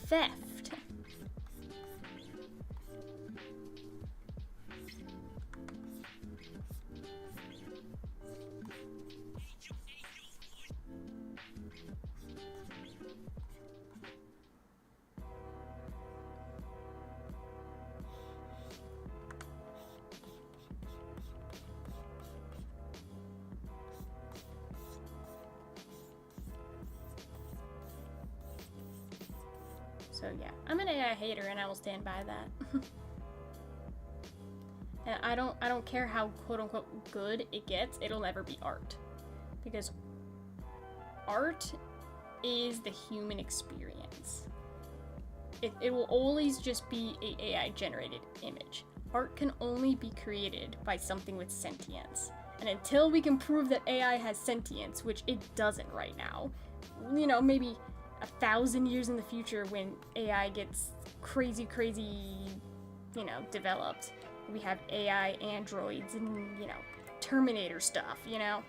theft. So yeah, I'm an AI hater and I will stand by that. And I don't care how quote-unquote good it gets, it'll never be art. Because art is the human experience. It will always just be a AI generated image. Art can only be created by something with sentience. And until we can prove that AI has sentience, which it doesn't right now, you know, maybe 1,000 years in the future when AI gets crazy, you know, developed, we have AI androids and, you know, Terminator stuff, you know?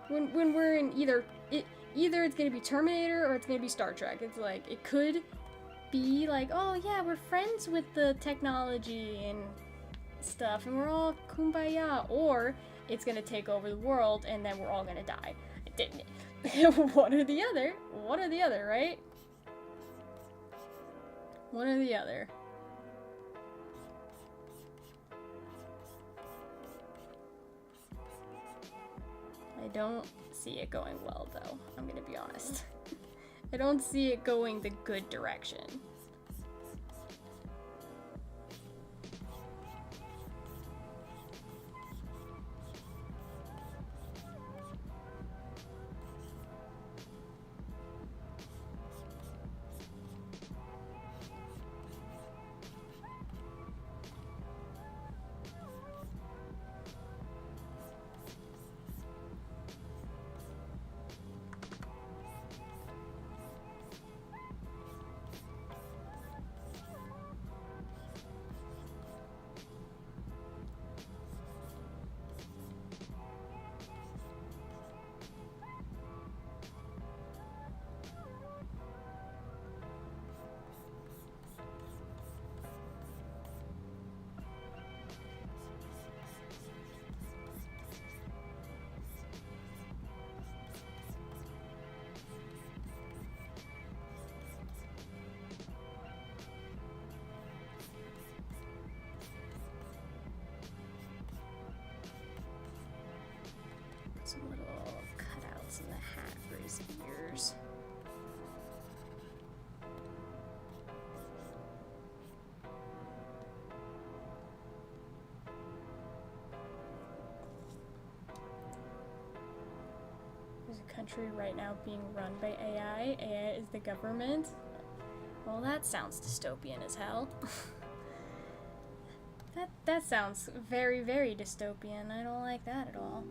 When we're in either it's gonna be Terminator or it's gonna be Star Trek. It's like, it could be like, oh yeah, we're friends with the technology and stuff and we're all kumbaya, or it's gonna take over the world and then we're all gonna die. One or the other, right? One or the other. I don't see it going well though, I'm gonna be honest. I don't see it going the good direction. Some little cutouts in the hat for his ears. There's a country right now being run by AI. AI is the government. Well, that sounds dystopian as hell. That sounds very, very dystopian. I don't like that at all.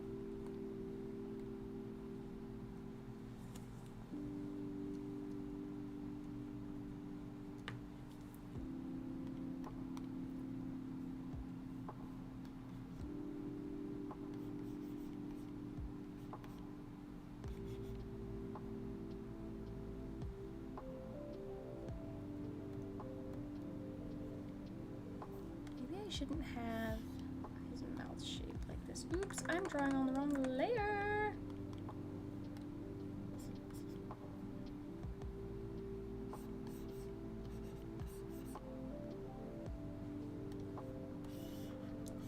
I shouldn't have his mouth shaped like this. Oops, I'm drawing on the wrong layer.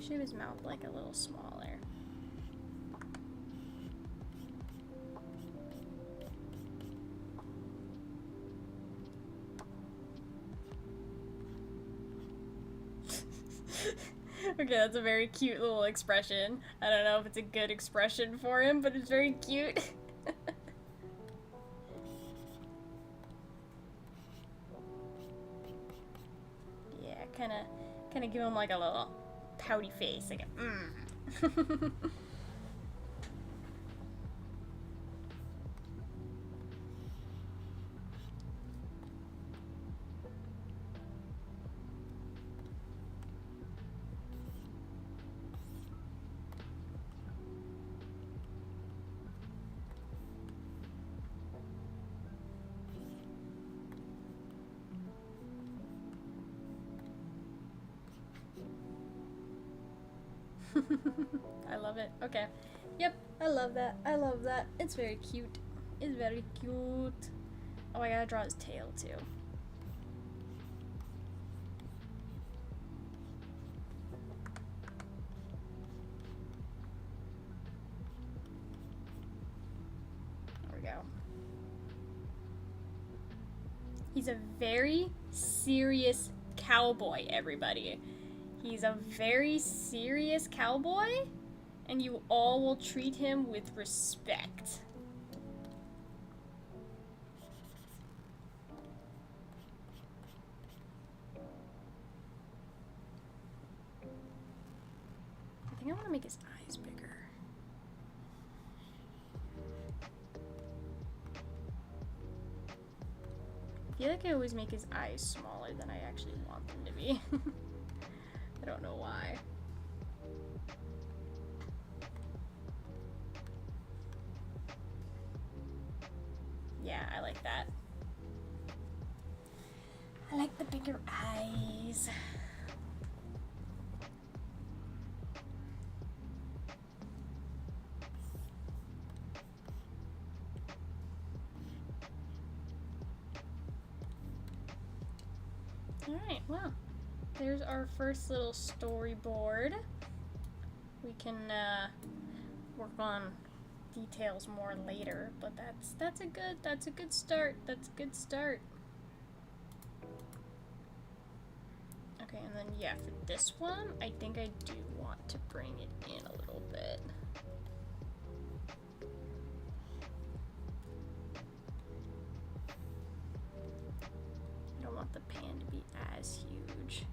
Shape his mouth like a little smaller. Okay, that's a very cute little expression. I don't know if it's a good expression for him, but it's very cute. Yeah, kind of give him like a little pouty face, like a I love it. Okay. Yep, I love that. I love that. It's very cute. It's very cute. Oh, I gotta draw his tail too. There we go. He's a very serious cowboy, everybody. He's a very serious cowboy, and you all will treat him with respect. I think I want to make his eyes bigger. I feel like I always make his eyes smaller than I actually want them to be. I don't know why. Yeah, I like that. I like the bigger eyes. Alright, well, there's our first little storyboard. We can work on details more later, but that's a good start. That's a good start. Okay, and then yeah, for this one, I think I do want to bring it in a little bit. I don't want the pan to be as huge.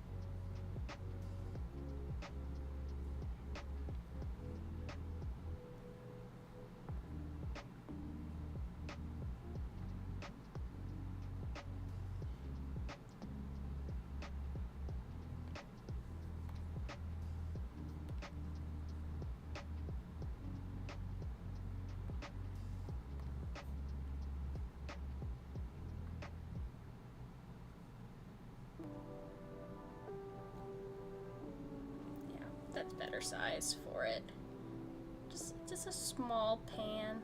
That's better size for it. Just a small pan.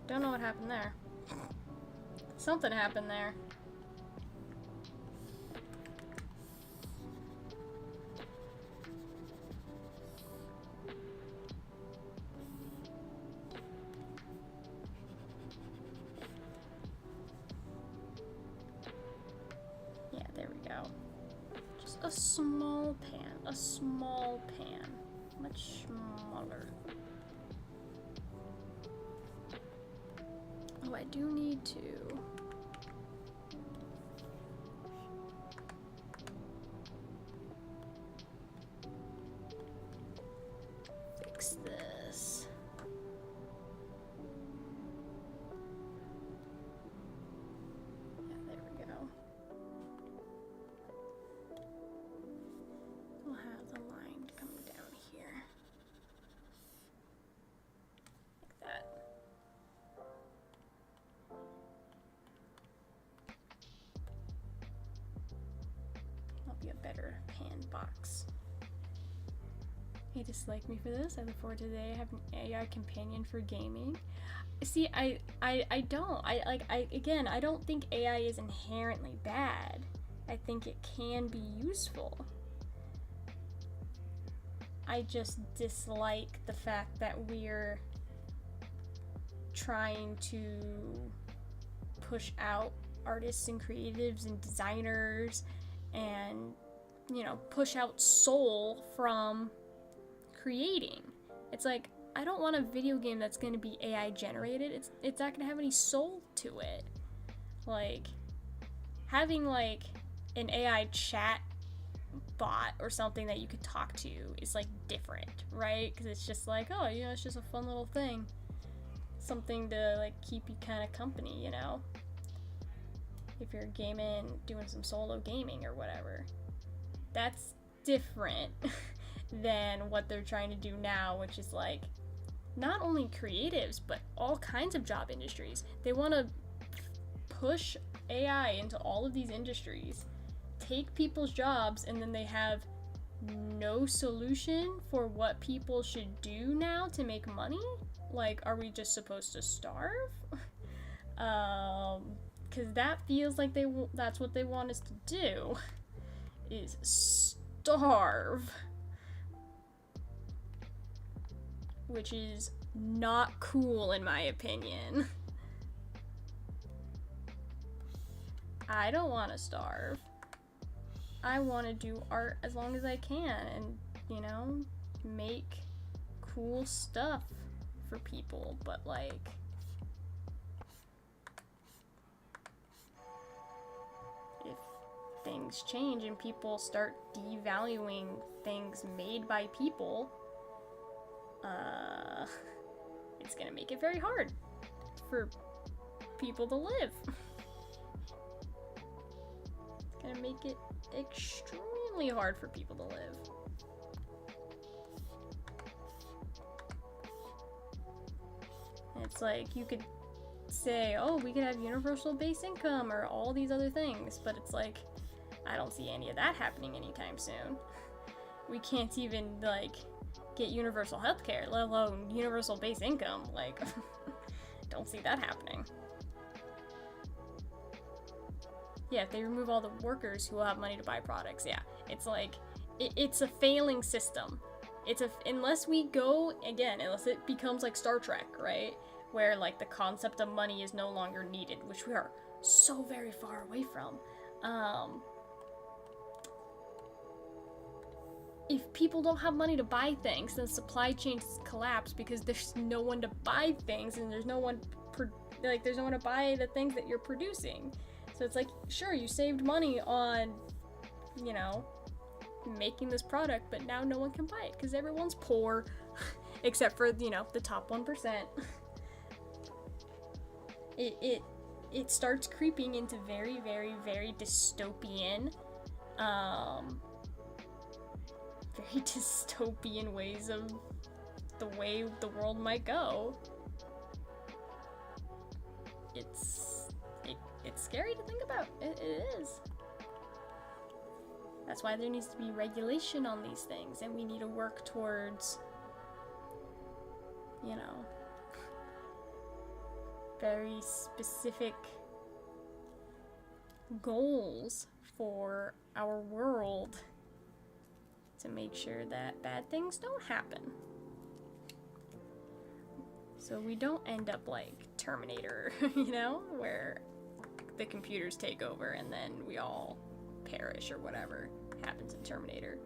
Don't know what happened there. Something happened there. Yeah, there we go. Just a small pan. A small pan. Much smaller. Oh, I do need to fix this. Yeah, there we go. We'll have the line come down here. Like that. Be a better pan box. He disliked me for this. I look forward to the day I have an AI companion for gaming. See, I don't. Again, I don't think AI is inherently bad. I think it can be useful. I just dislike the fact that we're trying to push out artists and creatives and designers and, you know, push out soul from creating. It's like, I don't want a video game that's going to be AI generated. It's not going to have any soul to it. Like, having like an AI chat bot or something that you could talk to is like different, right? Because it's just like, oh, you know, it's just a fun little thing, something to like keep you kind of company, you know, if you're gaming, doing some solo gaming or whatever. That's different than what they're trying to do now, which is like not only creatives but all kinds of job industries. They want to push AI into all of these industries, take people's jobs, and then they have no solution for what people should do now to make money. Like, are we just supposed to starve? Because that feels like that's what they want us to do, is starve. Which is not cool in my opinion. I don't want to starve. I want to do art as long as I can and, you know, make cool stuff for people, but like, if things change and people start devaluing things made by people, it's gonna make it very hard for people to live. It's gonna make it extremely hard for people to live. And it's like, you could say, oh, we could have universal base income or all these other things, but it's like, I don't see any of that happening anytime soon. We can't even, like, get universal healthcare, let alone universal base income. Like, don't see that happening. Yeah, if they remove all the workers who will have money to buy products, yeah. It's like, it's a failing system. Unless we go, again, unless it becomes like Star Trek, right? Where, like, the concept of money is no longer needed, which we are so very far away from. If people don't have money to buy things, then supply chains collapse because there's no one to buy things, and there's no one to buy the things that you're producing. So it's like, sure, you saved money on, you know, making this product, but now no one can buy it because everyone's poor, except for, you know, the top 1%. It starts creeping into very, very, very dystopian, ways of the way the world might go. It's scary to think about. It is. That's why there needs to be regulation on these things, and we need to work towards, you know, very specific goals for our world to make sure that bad things don't happen. So we don't end up like Terminator, you know, where the computers take over and then we all perish or whatever happens in Terminator.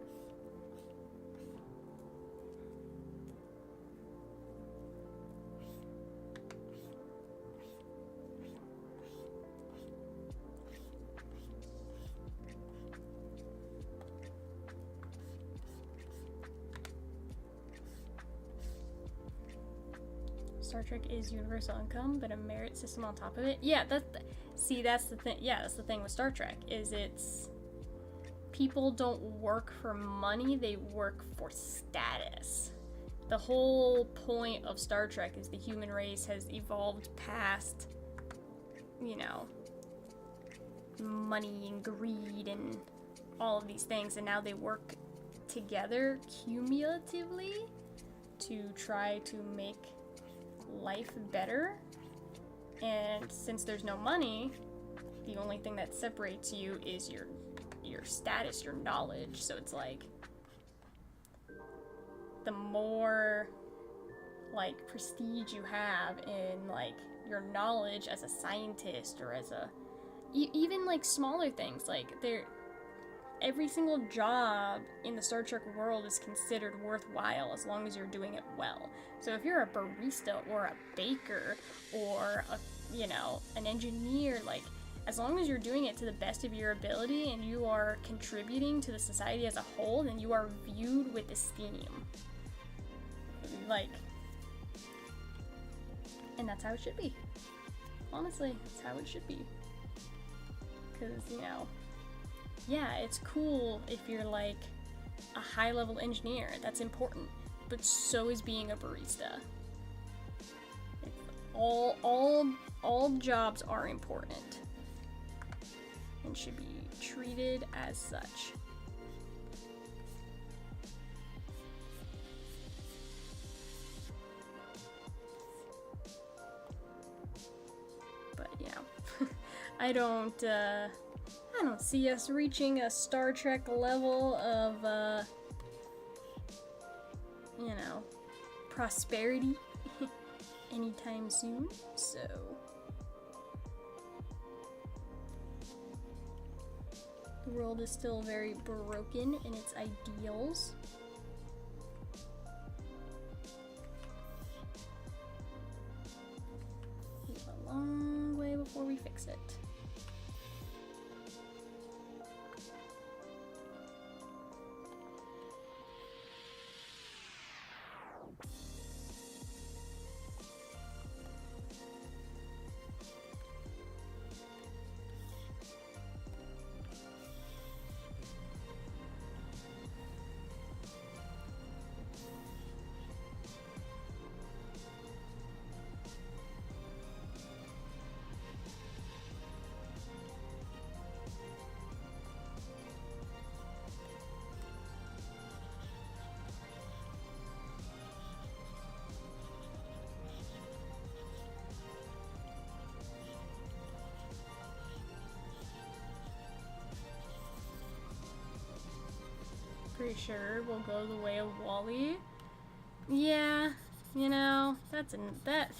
Star Trek is universal income, but a merit system on top of it. Yeah, that's the thing. Yeah, that's the thing with Star Trek, is it's people don't work for money, they work for status. The whole point of Star Trek is the human race has evolved past, you know, money and greed and all of these things, and now they work together cumulatively to try to make life better. And since there's no money, the only thing that separates you is your status, your knowledge. So it's like, the more like prestige you have in like your knowledge as a scientist or as a even like smaller things. Like every single job in the Star Trek world is considered worthwhile as long as you're doing it well. So if you're a barista or a baker or an engineer, like, as long as you're doing it to the best of your ability and you are contributing to the society as a whole, then you are viewed with esteem. Like, and that's how it should be. Honestly, that's how it should be. Because, yeah, it's cool if you're like a high-level engineer. That's important. But so is being a barista. All jobs are important and should be treated as such. But I don't see us reaching a Star Trek level of prosperity anytime soon, so the world is still very broken in its ideals. We have a long way before we fix it. Pretty sure we'll go the way of Wally. Yeah, that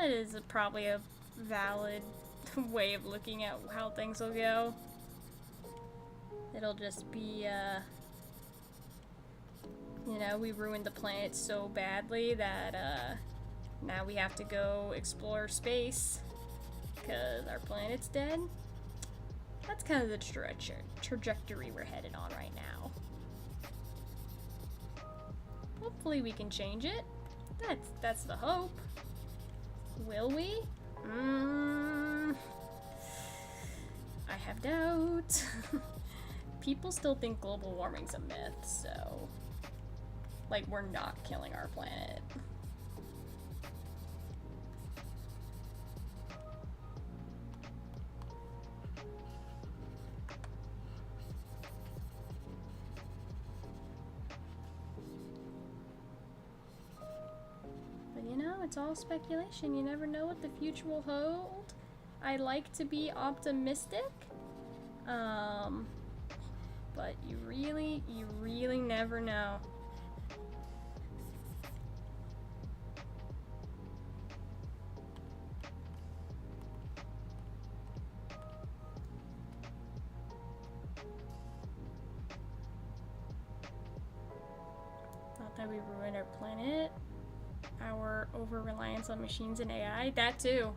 is probably a valid way of looking at how things will go. It'll just be, we ruined the planet so badly that, now we have to go explore space because our planet's dead. That's kind of the trajectory we're headed on right now. Hopefully we can change it. That's the hope. Will we? I have doubts. People still think global warming's a myth, so like, we're not killing our planet. It's all speculation. You never know what the future will hold. I like to be optimistic, but you really never know. Not that we ruined our planet. Our over-reliance on machines and AI, that too.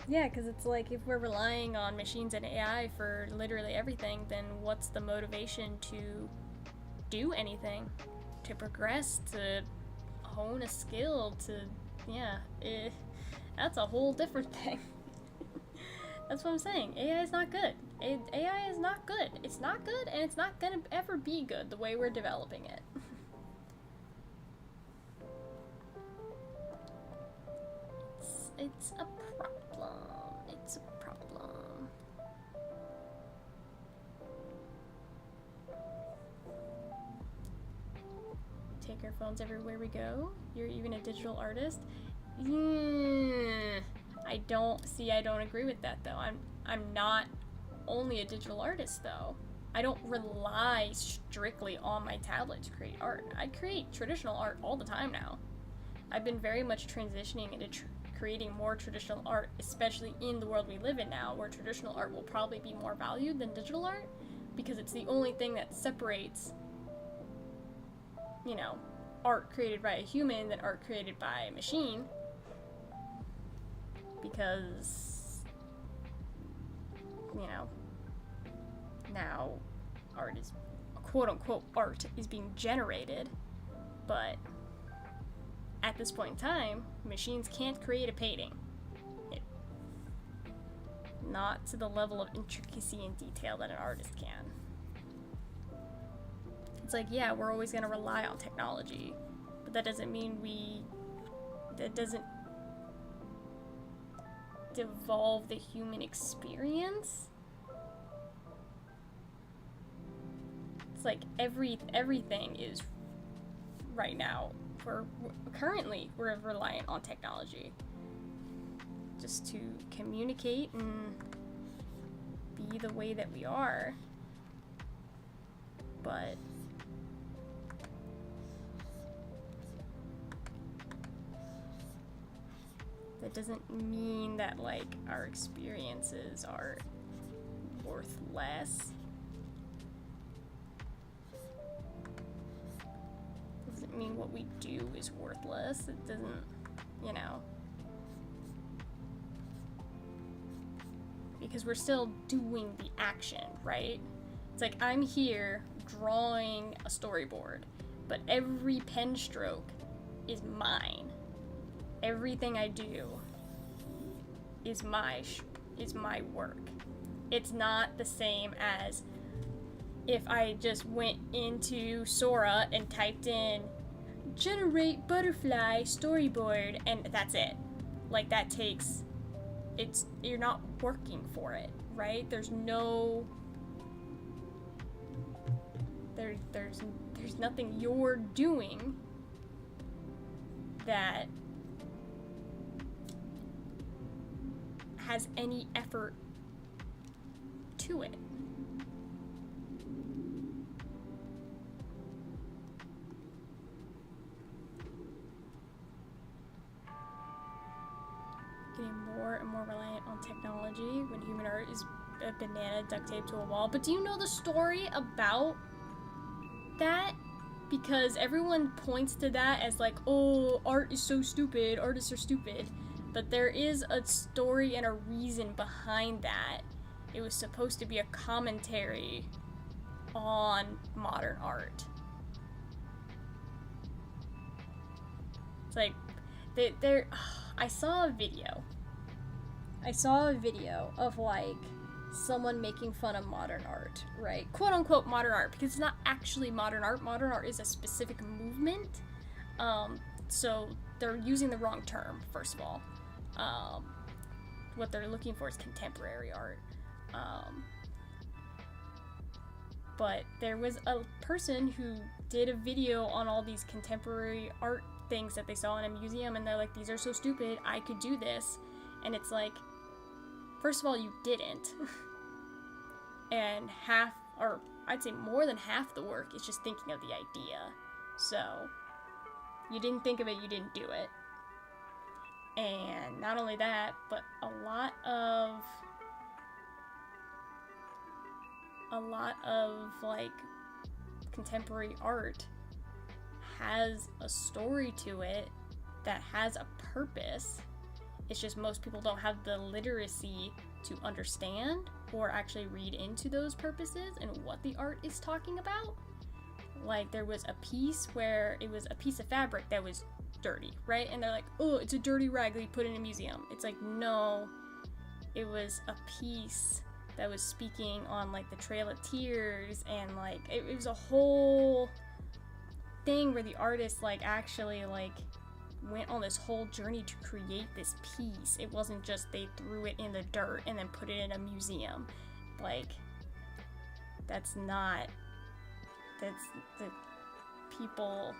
Yeah, because it's like, if we're relying on machines and AI for literally everything, then what's the motivation to do anything? To progress, to hone a skill, that's a whole different thing. That's what I'm saying. AI is not good. AI is not good. It's not good, and it's not gonna ever be good the way we're developing it. It's a problem. It's a problem. Take our phones everywhere we go. You're even a digital artist. I don't agree with that though. I'm not only a digital artist though. I don't rely strictly on my tablet to create art. I create traditional art all the time now. I've been very much transitioning into creating more traditional art, especially in the world we live in now, where traditional art will probably be more valued than digital art, because it's the only thing that separates, you know, art created by a human than art created by a machine. Because, you know, now art is, quote-unquote art is being generated, but at this point in time, machines can't create a painting. Not to the level of intricacy and detail that an artist can. It's like, yeah, we're always going to rely on technology, but that doesn't mean that doesn't devolve the human experience. It's like everything is right now. Currently we're reliant on technology just to communicate and be the way that we are. But that doesn't mean that, like, our experiences are worth less. Doesn't mean what we do is worthless. It doesn't, you know. Because we're still doing the action, right? It's like, I'm here drawing a storyboard, but every pen stroke is mine. Everything I do is my work. It's not the same as if I just went into Sora and typed in generate butterfly storyboard and that's it. Like, that takes, you're not working for it, right? There's no, there's nothing you're doing that has any effort to it. Getting more and more reliant on technology when human art is a banana duct taped to a wall. But do you know the story about that? Because everyone points to that as like, oh, art is so stupid, artists are stupid. But there is a story and a reason behind that. It was supposed to be a commentary on modern art. It's like, I saw a video of, like, someone making fun of modern art, right? Quote unquote modern art, because it's not actually modern art. Modern art is a specific movement. So they're using the wrong term, first of all. What they're looking for is contemporary art. But there was a person who did a video on all these contemporary art things that they saw in a museum, and they're like, these are so stupid, I could do this. And it's like, first of all, you didn't. And half, or I'd say more than half the work is just thinking of the idea. So, you didn't think of it, you didn't do it. And not only that, but a lot of like contemporary art has a story to it that has a purpose. It's just most people don't have the literacy to understand or actually read into those purposes and what the art is talking about. Like, there was a piece where it was a piece of fabric that was dirty, right? And they're like, oh, it's a dirty rag that you put in a museum. It's like, no, it was a piece that was speaking on, like, the Trail of Tears, and, like, it was a whole thing where the artist, like, actually, like, went on this whole journey to create this piece. It wasn't just they threw it in the dirt and then put it in a museum. Like, that's the people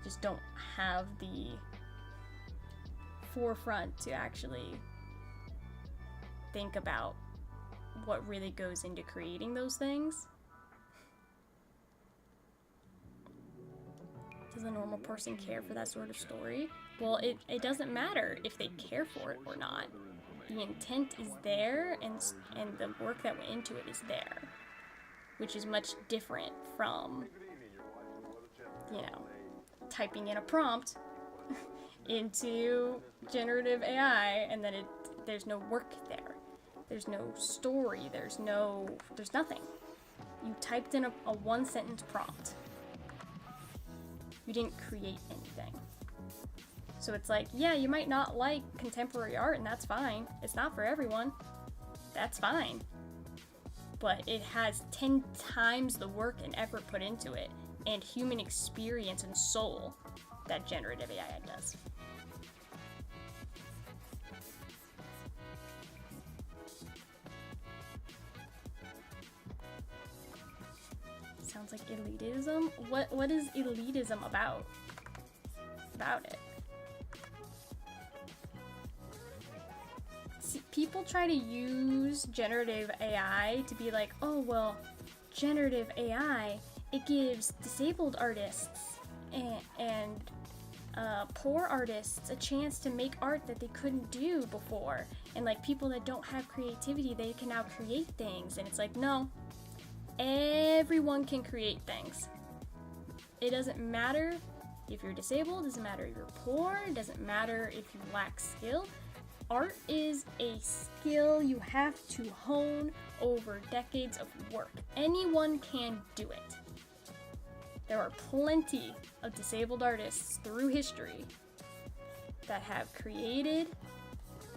just don't have the forefront to actually think about what really goes into creating those things. does a normal person care for that sort of story? Well, it doesn't matter if they care for it or not. The intent is there, and the work that went into it is there, which is much different from, you know, typing in a prompt into generative AI, and then there's no work there. There's no story, there's nothing. You typed in a one-sentence prompt. You didn't create anything. So it's like, yeah, you might not like contemporary art, and that's fine. It's not for everyone. That's fine. But it has 10 times the work and effort put into it, and human experience and soul that generative AI does. Sounds like elitism? What is elitism about? About it. See, people try to use generative AI to be like, oh well, generative AI, it gives disabled artists and poor artists a chance to make art that they couldn't do before. And like people that don't have creativity, they can now create things. And it's like, no. Everyone can create things. It doesn't matter if you're disabled, it doesn't matter if you're poor, it doesn't matter if you lack skill. Art is a skill you have to hone over decades of work. Anyone can do it. There are plenty of disabled artists through history that have created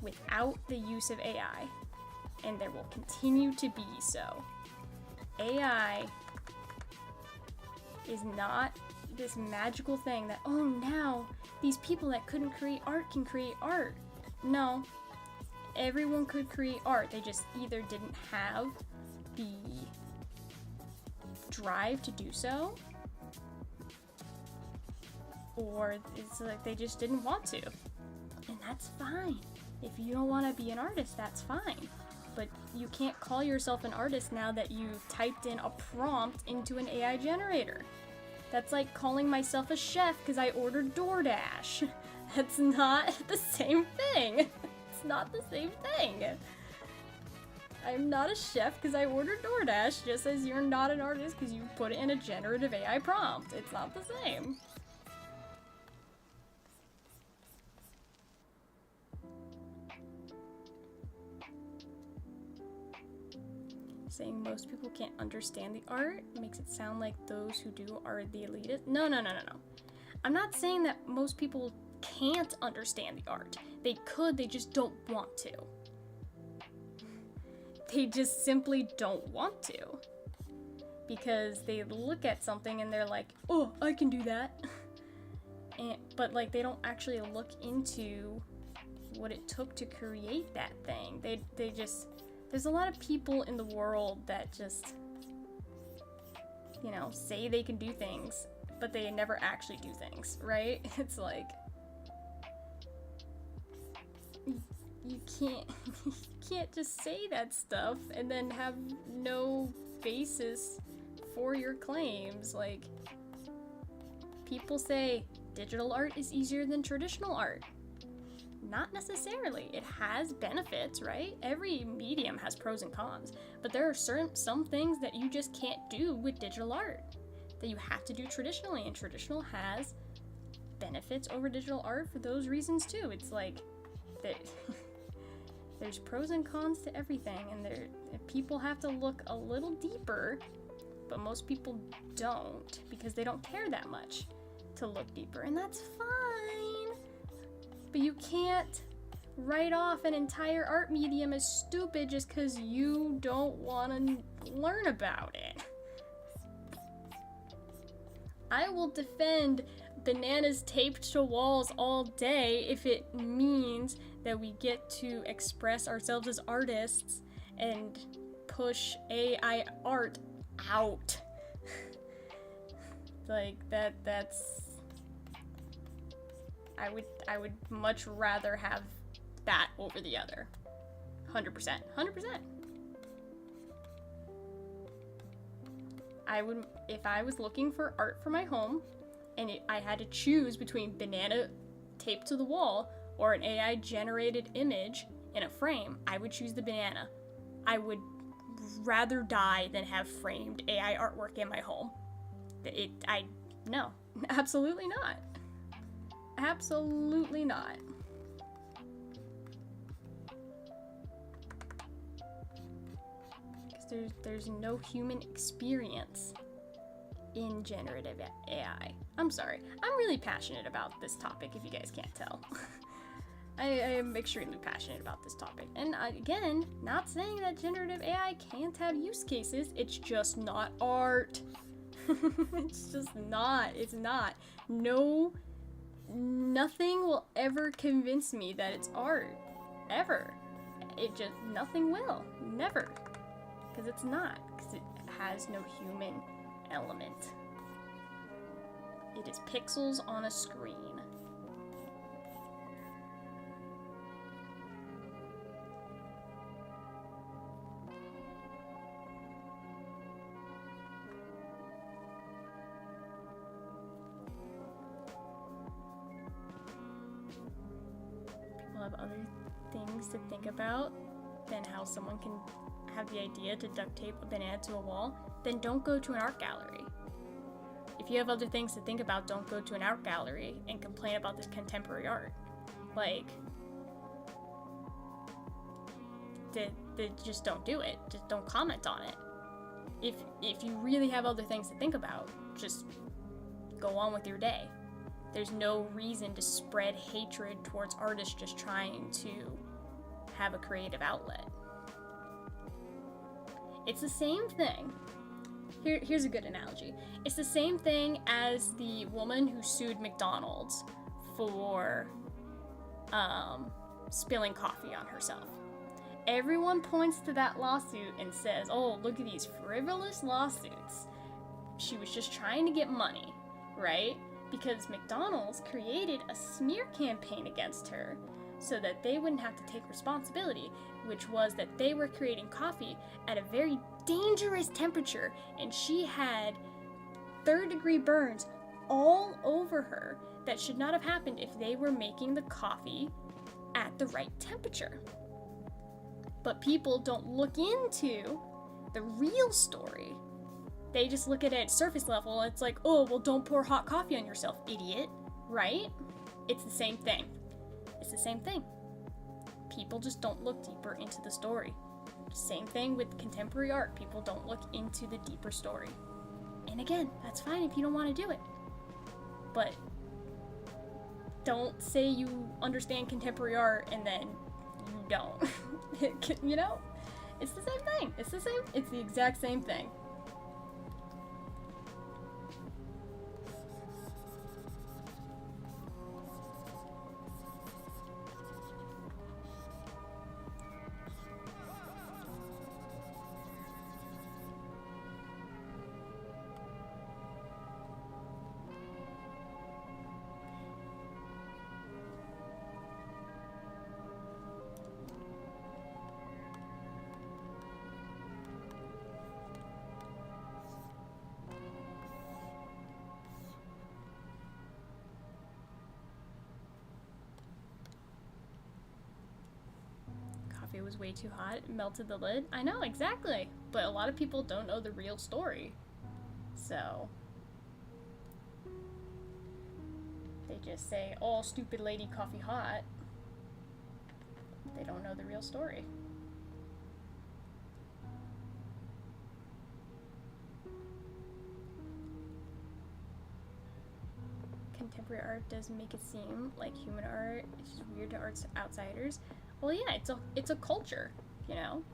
without the use of AI, and there will continue to be so. AI is not this magical thing that, oh, now these people that couldn't create art can create art. No, everyone could create art. They just either didn't have the drive to do so, or it's like they just didn't want to. And that's fine. If you don't want to be an artist, that's fine. But you can't call yourself an artist now that you've typed in a prompt into an AI generator. That's like calling myself a chef because I ordered DoorDash. That's not the same thing. It's not the same thing. I'm not a chef because I ordered DoorDash, just as you're not an artist because you put it in a generative AI prompt. It's not the same. Saying most people can't understand the art makes it sound like those who do are the elitist. No. I'm not saying that most people can't understand the art. They could, they just don't want to. They just simply don't want to. Because they look at something and they're like, oh, I can do that. But like they don't actually look into what it took to create that thing. They just... There's a lot of people in the world that just, you know, say they can do things, but they never actually do things, right? It's like, you can't just say that stuff and then have no basis for your claims. Like, people say digital art is easier than traditional art. Not necessarily. It has benefits, right? Every medium has pros and cons, but there are some things that you just can't do with digital art that you have to do traditionally, and traditional has benefits over digital art for those reasons too. It's like there's pros and cons to everything, and people have to look a little deeper, but most people don't because they don't care that much to look deeper, and that's fine. But you can't write off an entire art medium as stupid just because you don't want to learn about it. I will defend bananas taped to walls all day if it means that we get to express ourselves as artists and push AI art out. Like that's... I would much rather have that over the other. 100%. I would, if I was looking for art for my home, and I had to choose between banana taped to the wall or an AI generated image in a frame, I would choose the banana. I would rather die than have framed AI artwork in my home. No, absolutely not. Absolutely not. Because there's no human experience in generative AI. I'm sorry. I'm really passionate about this topic, if you guys can't tell. I am extremely passionate about this topic. And again, not saying that generative AI can't have use cases, it's just not art. It's just not. It's not. No, nothing will ever convince me that it's art. Ever. Nothing will. Never. Because it's not. Because it has no human element. It is pixels on a screen. People have other things to think about than how someone can have the idea to duct tape a banana to a wall, then don't go to an art gallery. If you have other things to think about, don't go to an art gallery and complain about this contemporary art. Like, just don't do it. Just don't comment on it. If you really have other things to think about, just go on with your day. There's no reason to spread hatred towards artists just trying to have a creative outlet. It's the same thing. Here's a good analogy. It's the same thing as the woman who sued McDonald's for spilling coffee on herself. Everyone points to that lawsuit and says, oh, look at these frivolous lawsuits. She was just trying to get money, right? Because McDonald's created a smear campaign against her so that they wouldn't have to take responsibility, which was that they were creating coffee at a very dangerous temperature, and she had third-degree burns all over her that should not have happened if they were making the coffee at the right temperature. But people don't look into the real story. They just look at it at surface level. It's like, oh, well, don't pour hot coffee on yourself, idiot, right? It's the same thing. It's the same thing. People just don't look deeper into the story. Same thing with contemporary art. People don't look into the deeper story. And again, that's fine if you don't want to do it. But don't say you understand contemporary art and then you don't. You know? It's the same thing. It's the exact same thing. It was way too hot, it melted the lid. I know, exactly. But a lot of people don't know the real story. So they just say, oh, stupid lady, coffee hot. They don't know the real story. Contemporary art does make it seem like human art is just weird to outsiders. Well, yeah, it's a culture, you know?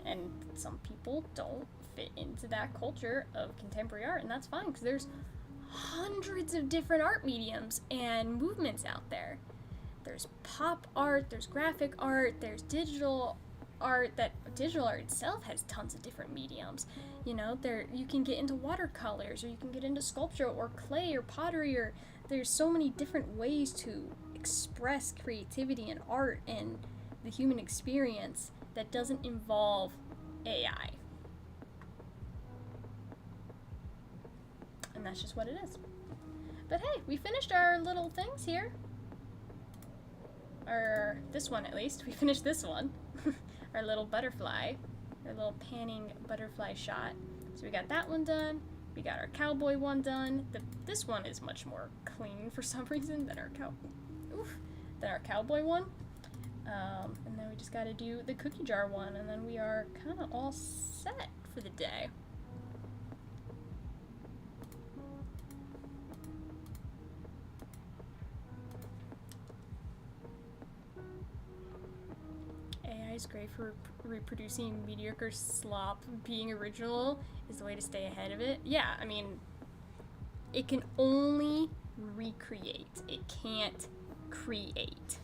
And some people don't fit into that culture of contemporary art, and that's fine, because there's hundreds of different art mediums and movements out there. There's pop art, there's graphic art, there's digital art. Digital art itself has tons of different mediums. You know, you can get into watercolors, or you can get into sculpture, or clay, or pottery, or there's so many different ways to express creativity and art and the human experience that doesn't involve AI. And that's just what it is. But hey, we finished our little things here. Or this one at least. We finished this one. Our little butterfly. Our little panning butterfly shot. So we got that one done. We got our cowboy one done. This one is much more clean for some reason than our cowboy one. And then we just gotta do the cookie jar one, and then we are kind of all set for the day. AI is great for reproducing mediocre slop. Being original is the way to stay ahead of it. Yeah, I mean, it can only recreate. It can't create.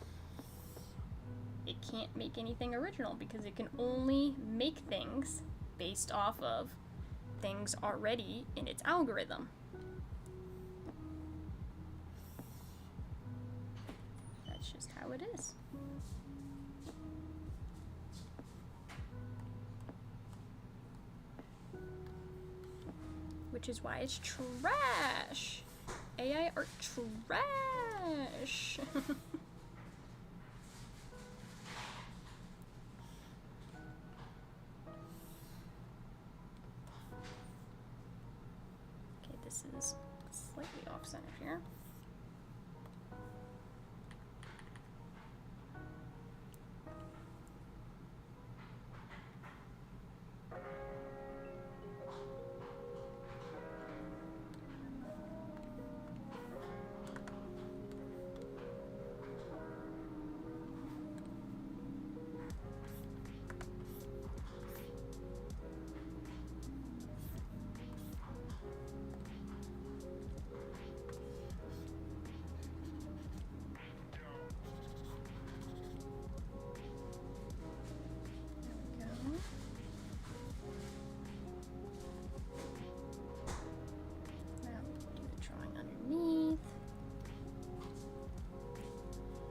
It can't make anything original because it can only make things based off of things already in its algorithm. That's just how it is. Which is why it's trash. AI are trash. Okay, this is slightly off center here.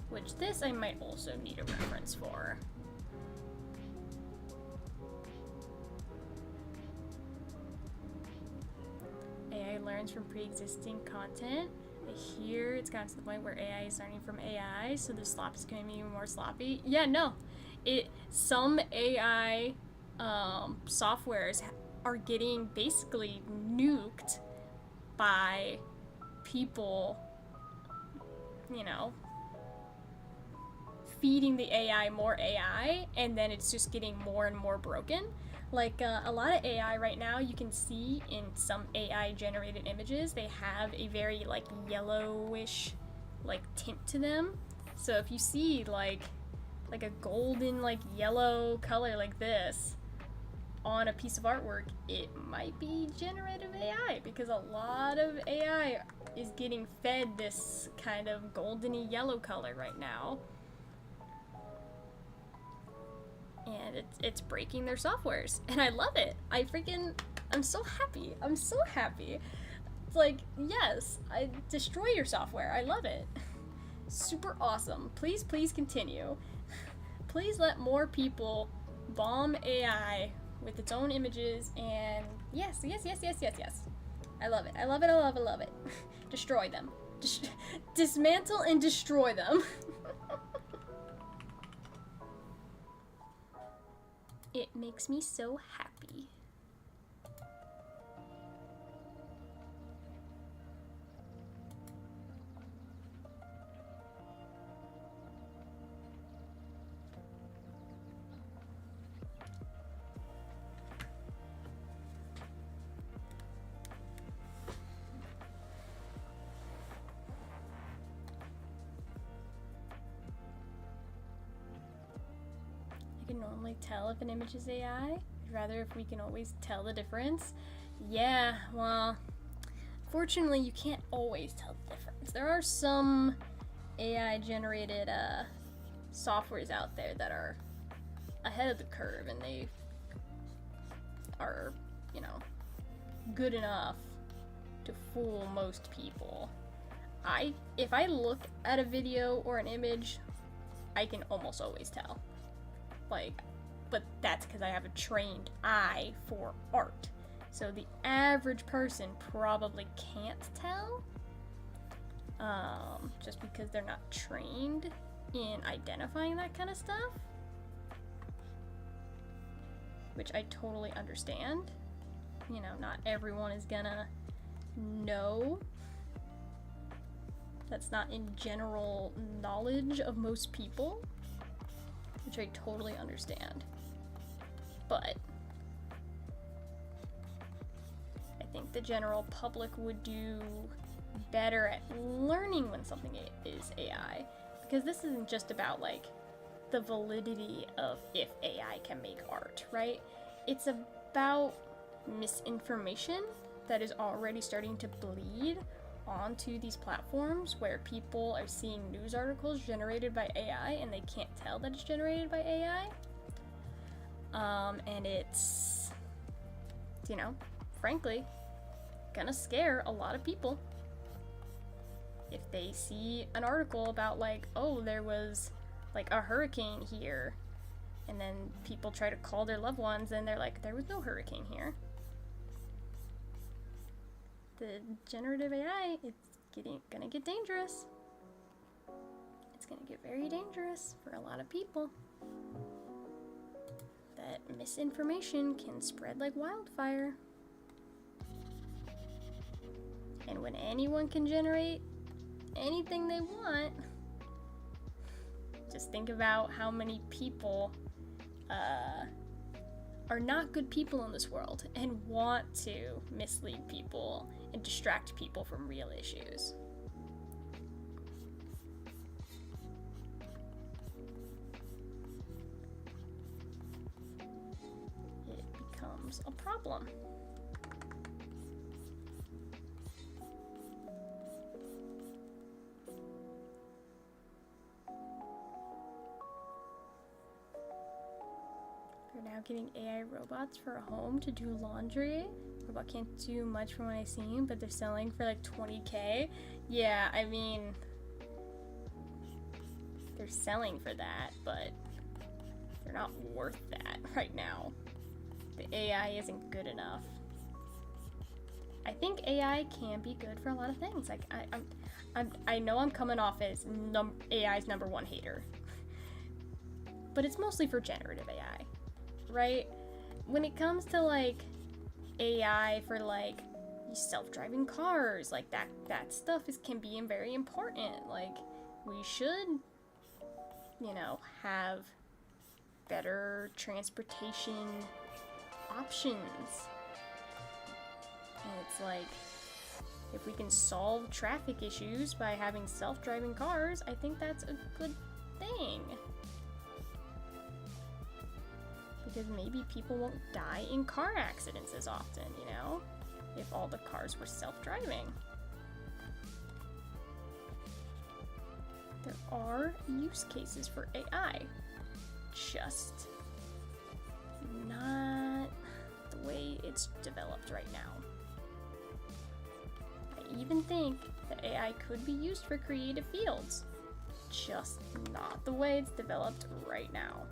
Which this I might also need a reference for. AI learns from pre-existing content. Here it's gotten to the point where AI is learning from AI, so the slop is going to be even more sloppy. Yeah, no. Some AI softwares are getting basically nuked by people, you know, feeding the AI more AI, and then it's just getting more and more broken. Like a lot of AI right now, you can see in some AI generated images, they have a very like yellowish like tint to them. So if you see like a golden like yellow color like this on a piece of artwork, it might be generative AI, because a lot of AI is getting fed this kind of goldeny yellow color right now. And it's breaking their softwares, and I love it. I'm so happy. I'm so happy. It's like, yes, destroy your software. I love it. Super awesome. Please, please continue. Please let more people bomb AI with its own images, and yes. I love it. I love it. I love it. I love it. Destroy them. Dismantle and destroy them. It makes me so happy. Can normally tell if an image is AI. I'd rather if we can always tell the difference. Yeah, well, fortunately you can't always tell the difference. There are some AI generated softwares out there that are ahead of the curve, and they are, you know, good enough to fool most people. If I look at a video or an image, I can almost always tell. Like, but that's because I have a trained eye for art. So the average person probably can't tell, just because they're not trained in identifying that kind of stuff, which I totally understand. You know, not everyone is gonna know. That's not in general knowledge of most people, which I totally understand. But I think the general public would do better at learning when something is AI, because this isn't just about like the validity of if AI can make art, right? It's about misinformation that is already starting to bleed onto these platforms, where people are seeing news articles generated by AI and they can't tell that it's generated by AI. And it's, you know, frankly, gonna scare a lot of people if they see an article about like, oh, there was like a hurricane here, and then people try to call their loved ones and they're like, there was no hurricane here. The generative AI, it's gonna get dangerous. It's gonna get very dangerous for a lot of people. That misinformation can spread like wildfire. And when anyone can generate anything they want, just think about how many people are not good people in this world and want to mislead people and distract people from real issues. It becomes a problem. They're now getting AI robots for a home to do laundry. Robot can't do much from what I've seen, but they're selling for like $20K. Yeah, I mean, they're selling for that, but they're not worth that right now. The AI isn't good enough. I think AI can be good for a lot of things. Like I know I'm coming off as AI's number one hater, but it's mostly for generative AI, right? When it comes to like AI for like self-driving cars, like that stuff can be very important. Like we should, you know, have better transportation options. And it's like, if we can solve traffic issues by having self-driving cars, I think that's a good thing. Because maybe people won't die in car accidents as often, you know, if all the cars were self-driving. There are use cases for AI, just not the way it's developed right now. I even think that AI could be used for creative fields, just not the way it's developed right now.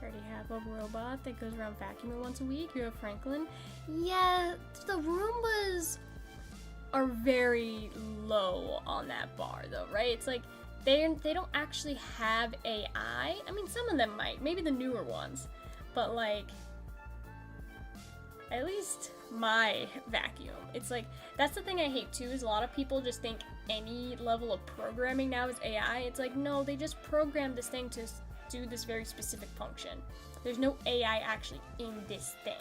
Already have a robot that goes around vacuuming once a week. You have Franklin. Yeah, the Roombas are very low on that bar though, right? It's like they don't actually have AI. I mean, some of them might, maybe the newer ones, but like at least my vacuum. It's like, that's the thing I hate too, is a lot of people just think any level of programming now is AI. It's like, no, they just programmed this thing to do this very specific function. There's no AI actually in this thing.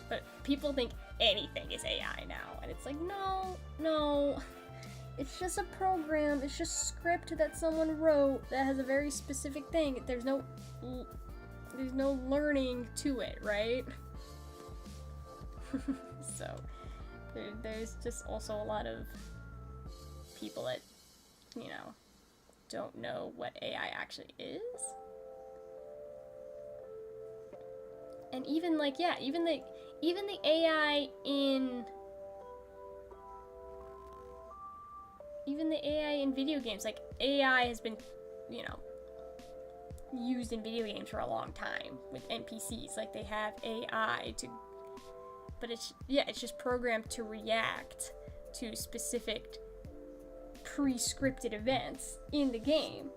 But people think anything is AI now. And it's like, no. It's just a program. It's just script that someone wrote that has a very specific thing. There's no there's no learning to it, right? So there's just also a lot of people that, you know, don't know what AI actually is. And even like, yeah, even the AI in video games, like AI has been, you know, used in video games for a long time with NPCs. Like they have AI to, but it's just programmed to react to specific pre-scripted events in the game.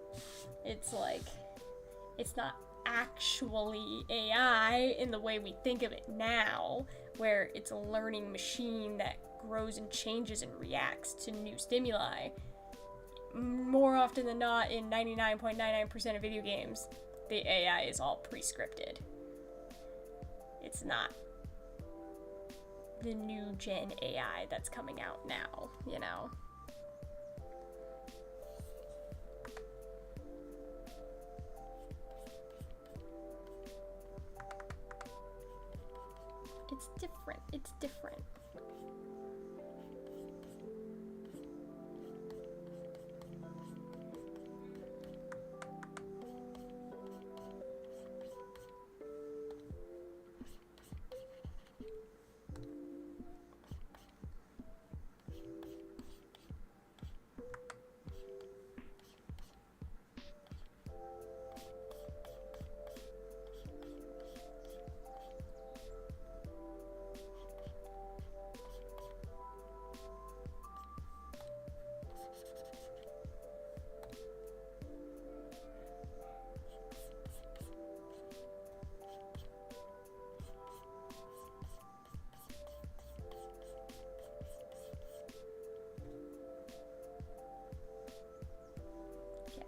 It's like, it's not actually AI in the way we think of it now, where it's a learning machine that grows and changes and reacts to new stimuli. More often than not, in 99.99% of video games, the AI is all pre-scripted. It's not the new gen AI that's coming out now, you know? It's different. It's different.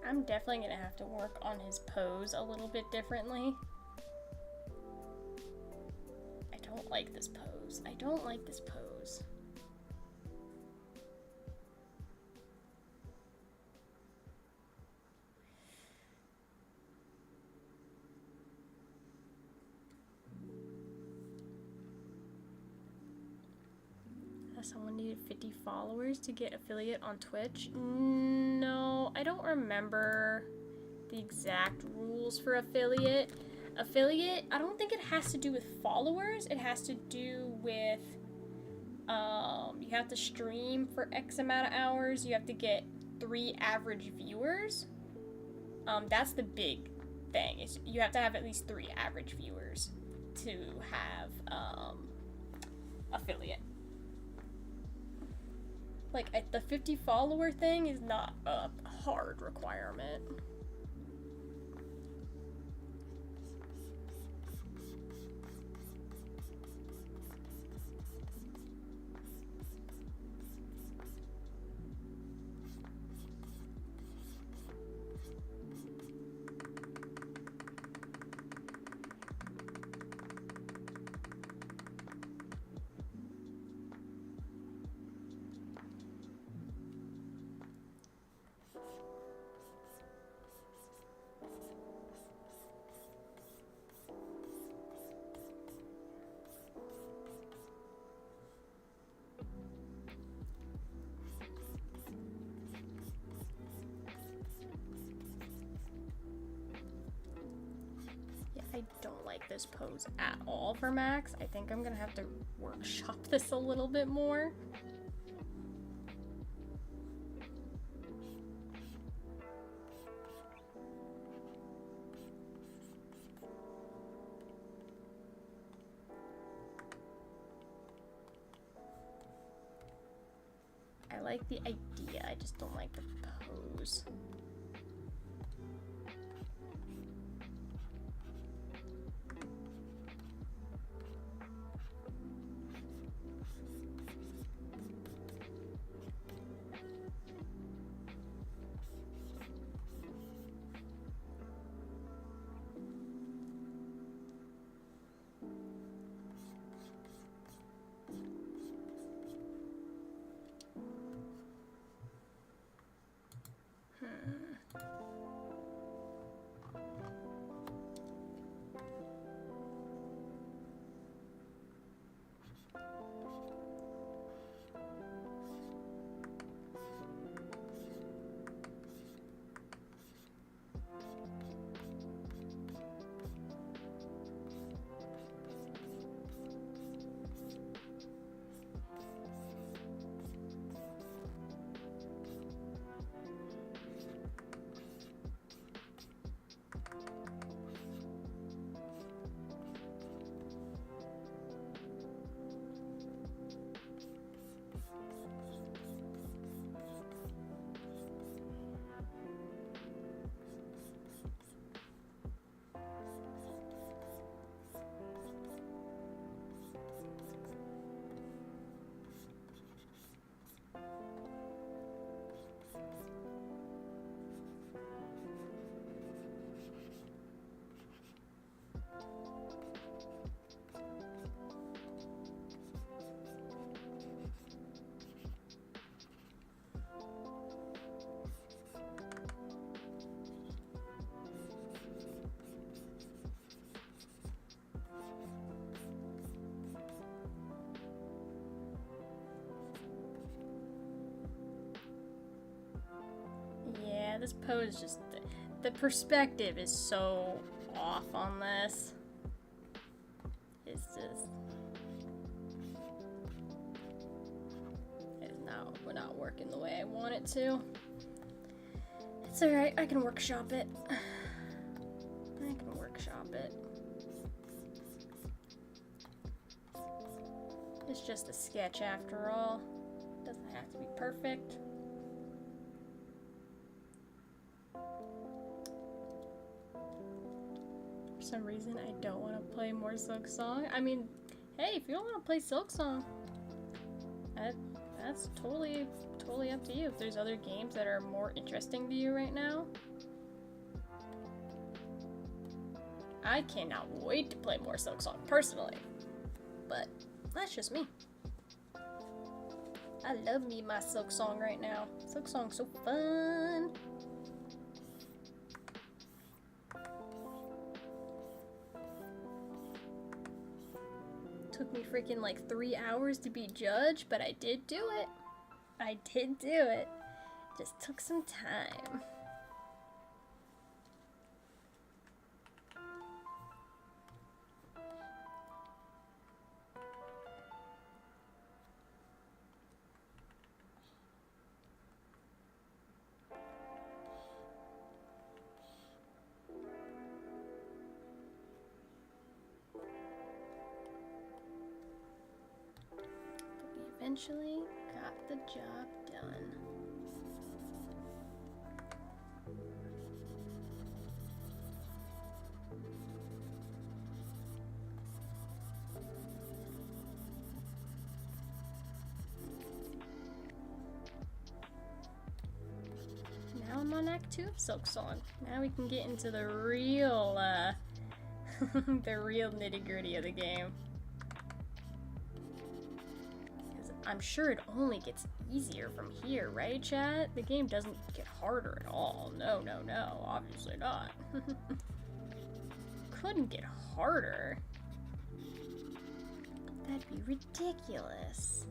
I'm definitely gonna have to work on his pose a little bit differently. I don't like this pose. I don't like this pose. Someone needed 50 followers to get affiliate on Twitch. No, I don't remember the exact rules for affiliate. Affiliate, I don't think it has to do with followers. It has to do with, you have to stream for X amount of hours. You have to get 3 average viewers. That's the big thing, is you have to have at least 3 average viewers to have, affiliate. Like, the 50 follower thing is not a hard requirement. I don't like this pose at all for Max. I think I'm gonna have to workshop this a little bit more. I like the idea, I just don't like the pose. Yeah, this pose just... The perspective is so off on this. It's just... We're not working the way I want it to. It's alright, I can workshop it. I can workshop it. It's just a sketch after all. Doesn't have to be perfect. For some reason, I don't want to play more Silksong. I mean, hey, if you don't want to play Silksong, that's totally up to you. If there's other games that are more interesting to you right now, I cannot wait to play more Silksong personally. But that's just me. I love me my Silksong right now. Silksong's so fun. Took me freaking like 3 hours to be judged, but I did do it. I did do it. Just took some time. Eventually got the job done. Now I'm on Act 2 of Silksong. Now we can get into the real, the real nitty-gritty of the game. I'm sure it only gets easier from here, right, chat? The game doesn't get harder at all. No, no, no. Obviously not. Couldn't get harder. That'd be ridiculous.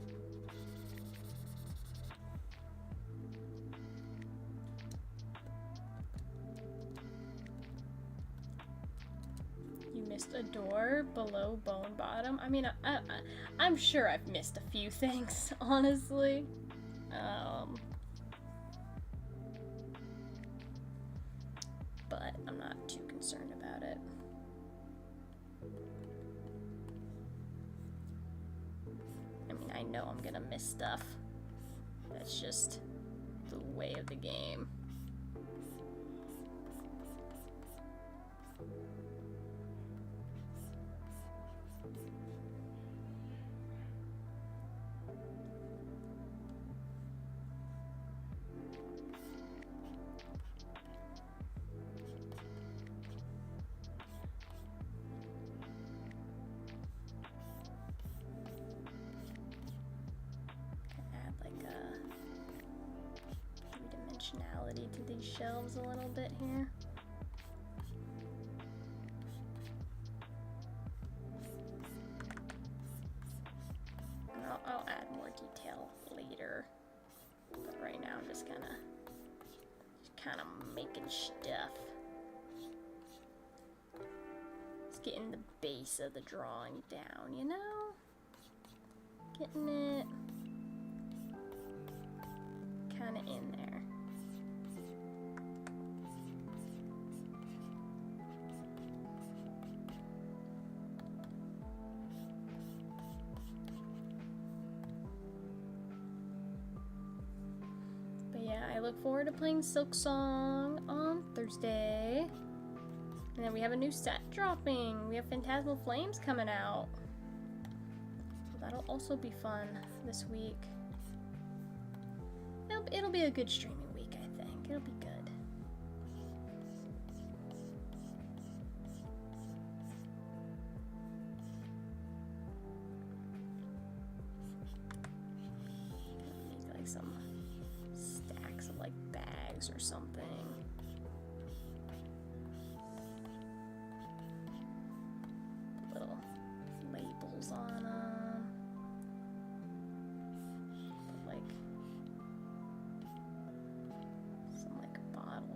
You missed a door below Bone Bottom. I mean, I'm sure I've missed a few things, honestly. But I'm not too concerned about it. I mean, I know I'm gonna miss stuff. That's just the way of the game. To these shelves a little bit here. And I'll add more detail later, but right now I'm just kind of making stuff. Just getting the base of the drawing down, you know? Getting it kind of in there. I look forward to playing Silksong on Thursday. And then we have a new set dropping. We have Phantasmal Flames coming out. So that'll also be fun this week. It'll be a good streaming week, I think. It'll be good. Make like some stacks of like bags or something. Little labels on them. Like some like bottle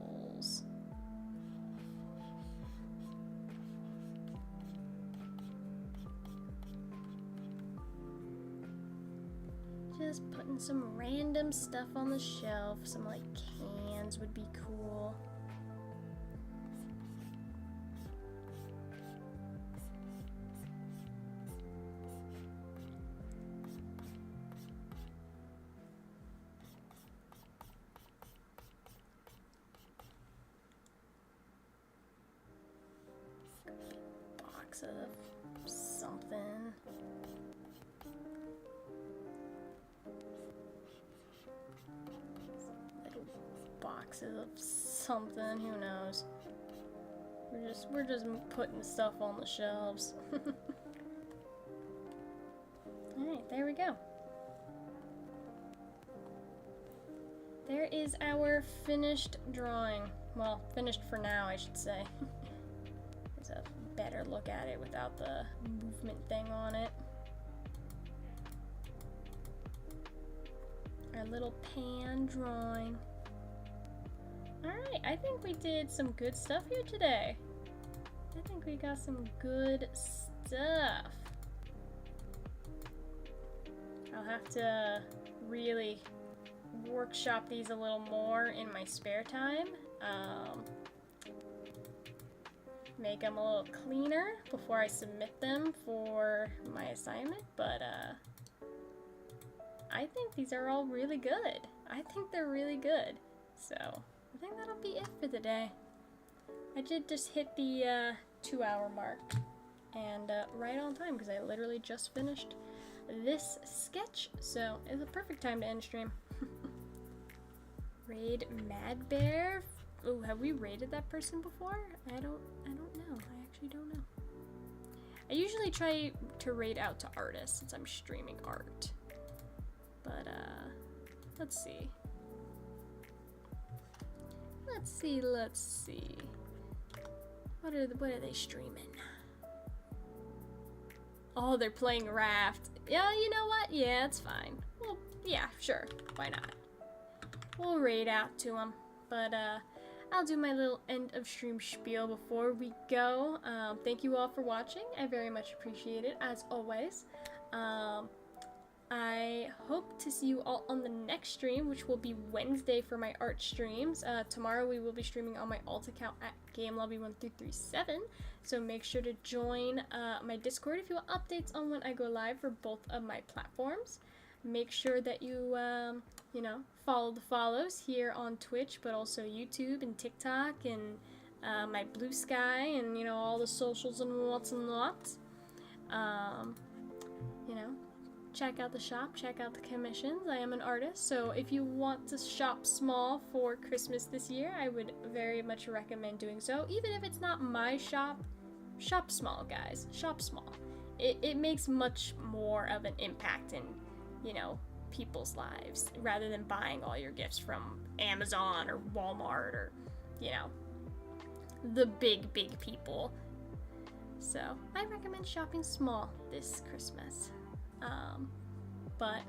Just putting some random stuff on the shelf. Some like cans would be cool. Box of something. Little boxes of something, who knows? We're just putting stuff on the shelves. Alright, there we go. There is our finished drawing. Well, finished for now, I should say. There's a better look at it without the movement thing on it. Our little pan drawing. Alright, I think we did some good stuff here today. I think we got some good stuff. I'll have to really workshop these a little more in my spare time. Make them a little cleaner before I submit them for my assignment, but I think these are all really good. I think they're really good. So I think that'll be it for the day. I did just hit the 2-hour mark, and right on time because I literally just finished this sketch, so it's a perfect time to end stream. Raid Mad Bear. Oh, have we raided that person before? I don't know. I actually don't know. I usually try to raid out to artists since I'm streaming art. But let's see. Let's see. What are they streaming? Oh, they're playing Raft. Yeah, you know what? Yeah, it's fine. Well, yeah, sure. Why not? We'll raid out to them. But I'll do my little end of stream spiel before we go. Thank you all for watching. I very much appreciate it, as always. I hope to see you all on the next stream, which will be Wednesday for my art streams. Tomorrow we will be streaming on my alt account at GameLobby1337, so make sure to join my Discord if you want updates on when I go live for both of my platforms. Make sure that you, you know, follow the follows here on Twitch, but also YouTube and TikTok and my Blue Sky and, you know, all the socials and lots and lots. You know, check out the shop, check out the commissions. I am an artist, so if you want to shop small for Christmas this year, I would very much recommend doing so. Even if it's not my shop, shop small, guys. Shop small. It makes much more of an impact in, you know, people's lives rather than buying all your gifts from Amazon or Walmart or, you know, the big people. So I recommend shopping small this Christmas. But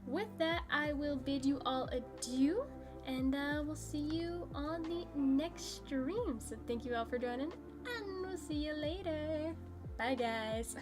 with that, I will bid you all adieu, and we'll see you on the next stream. So thank you all for joining, and we'll see you later. Bye, guys.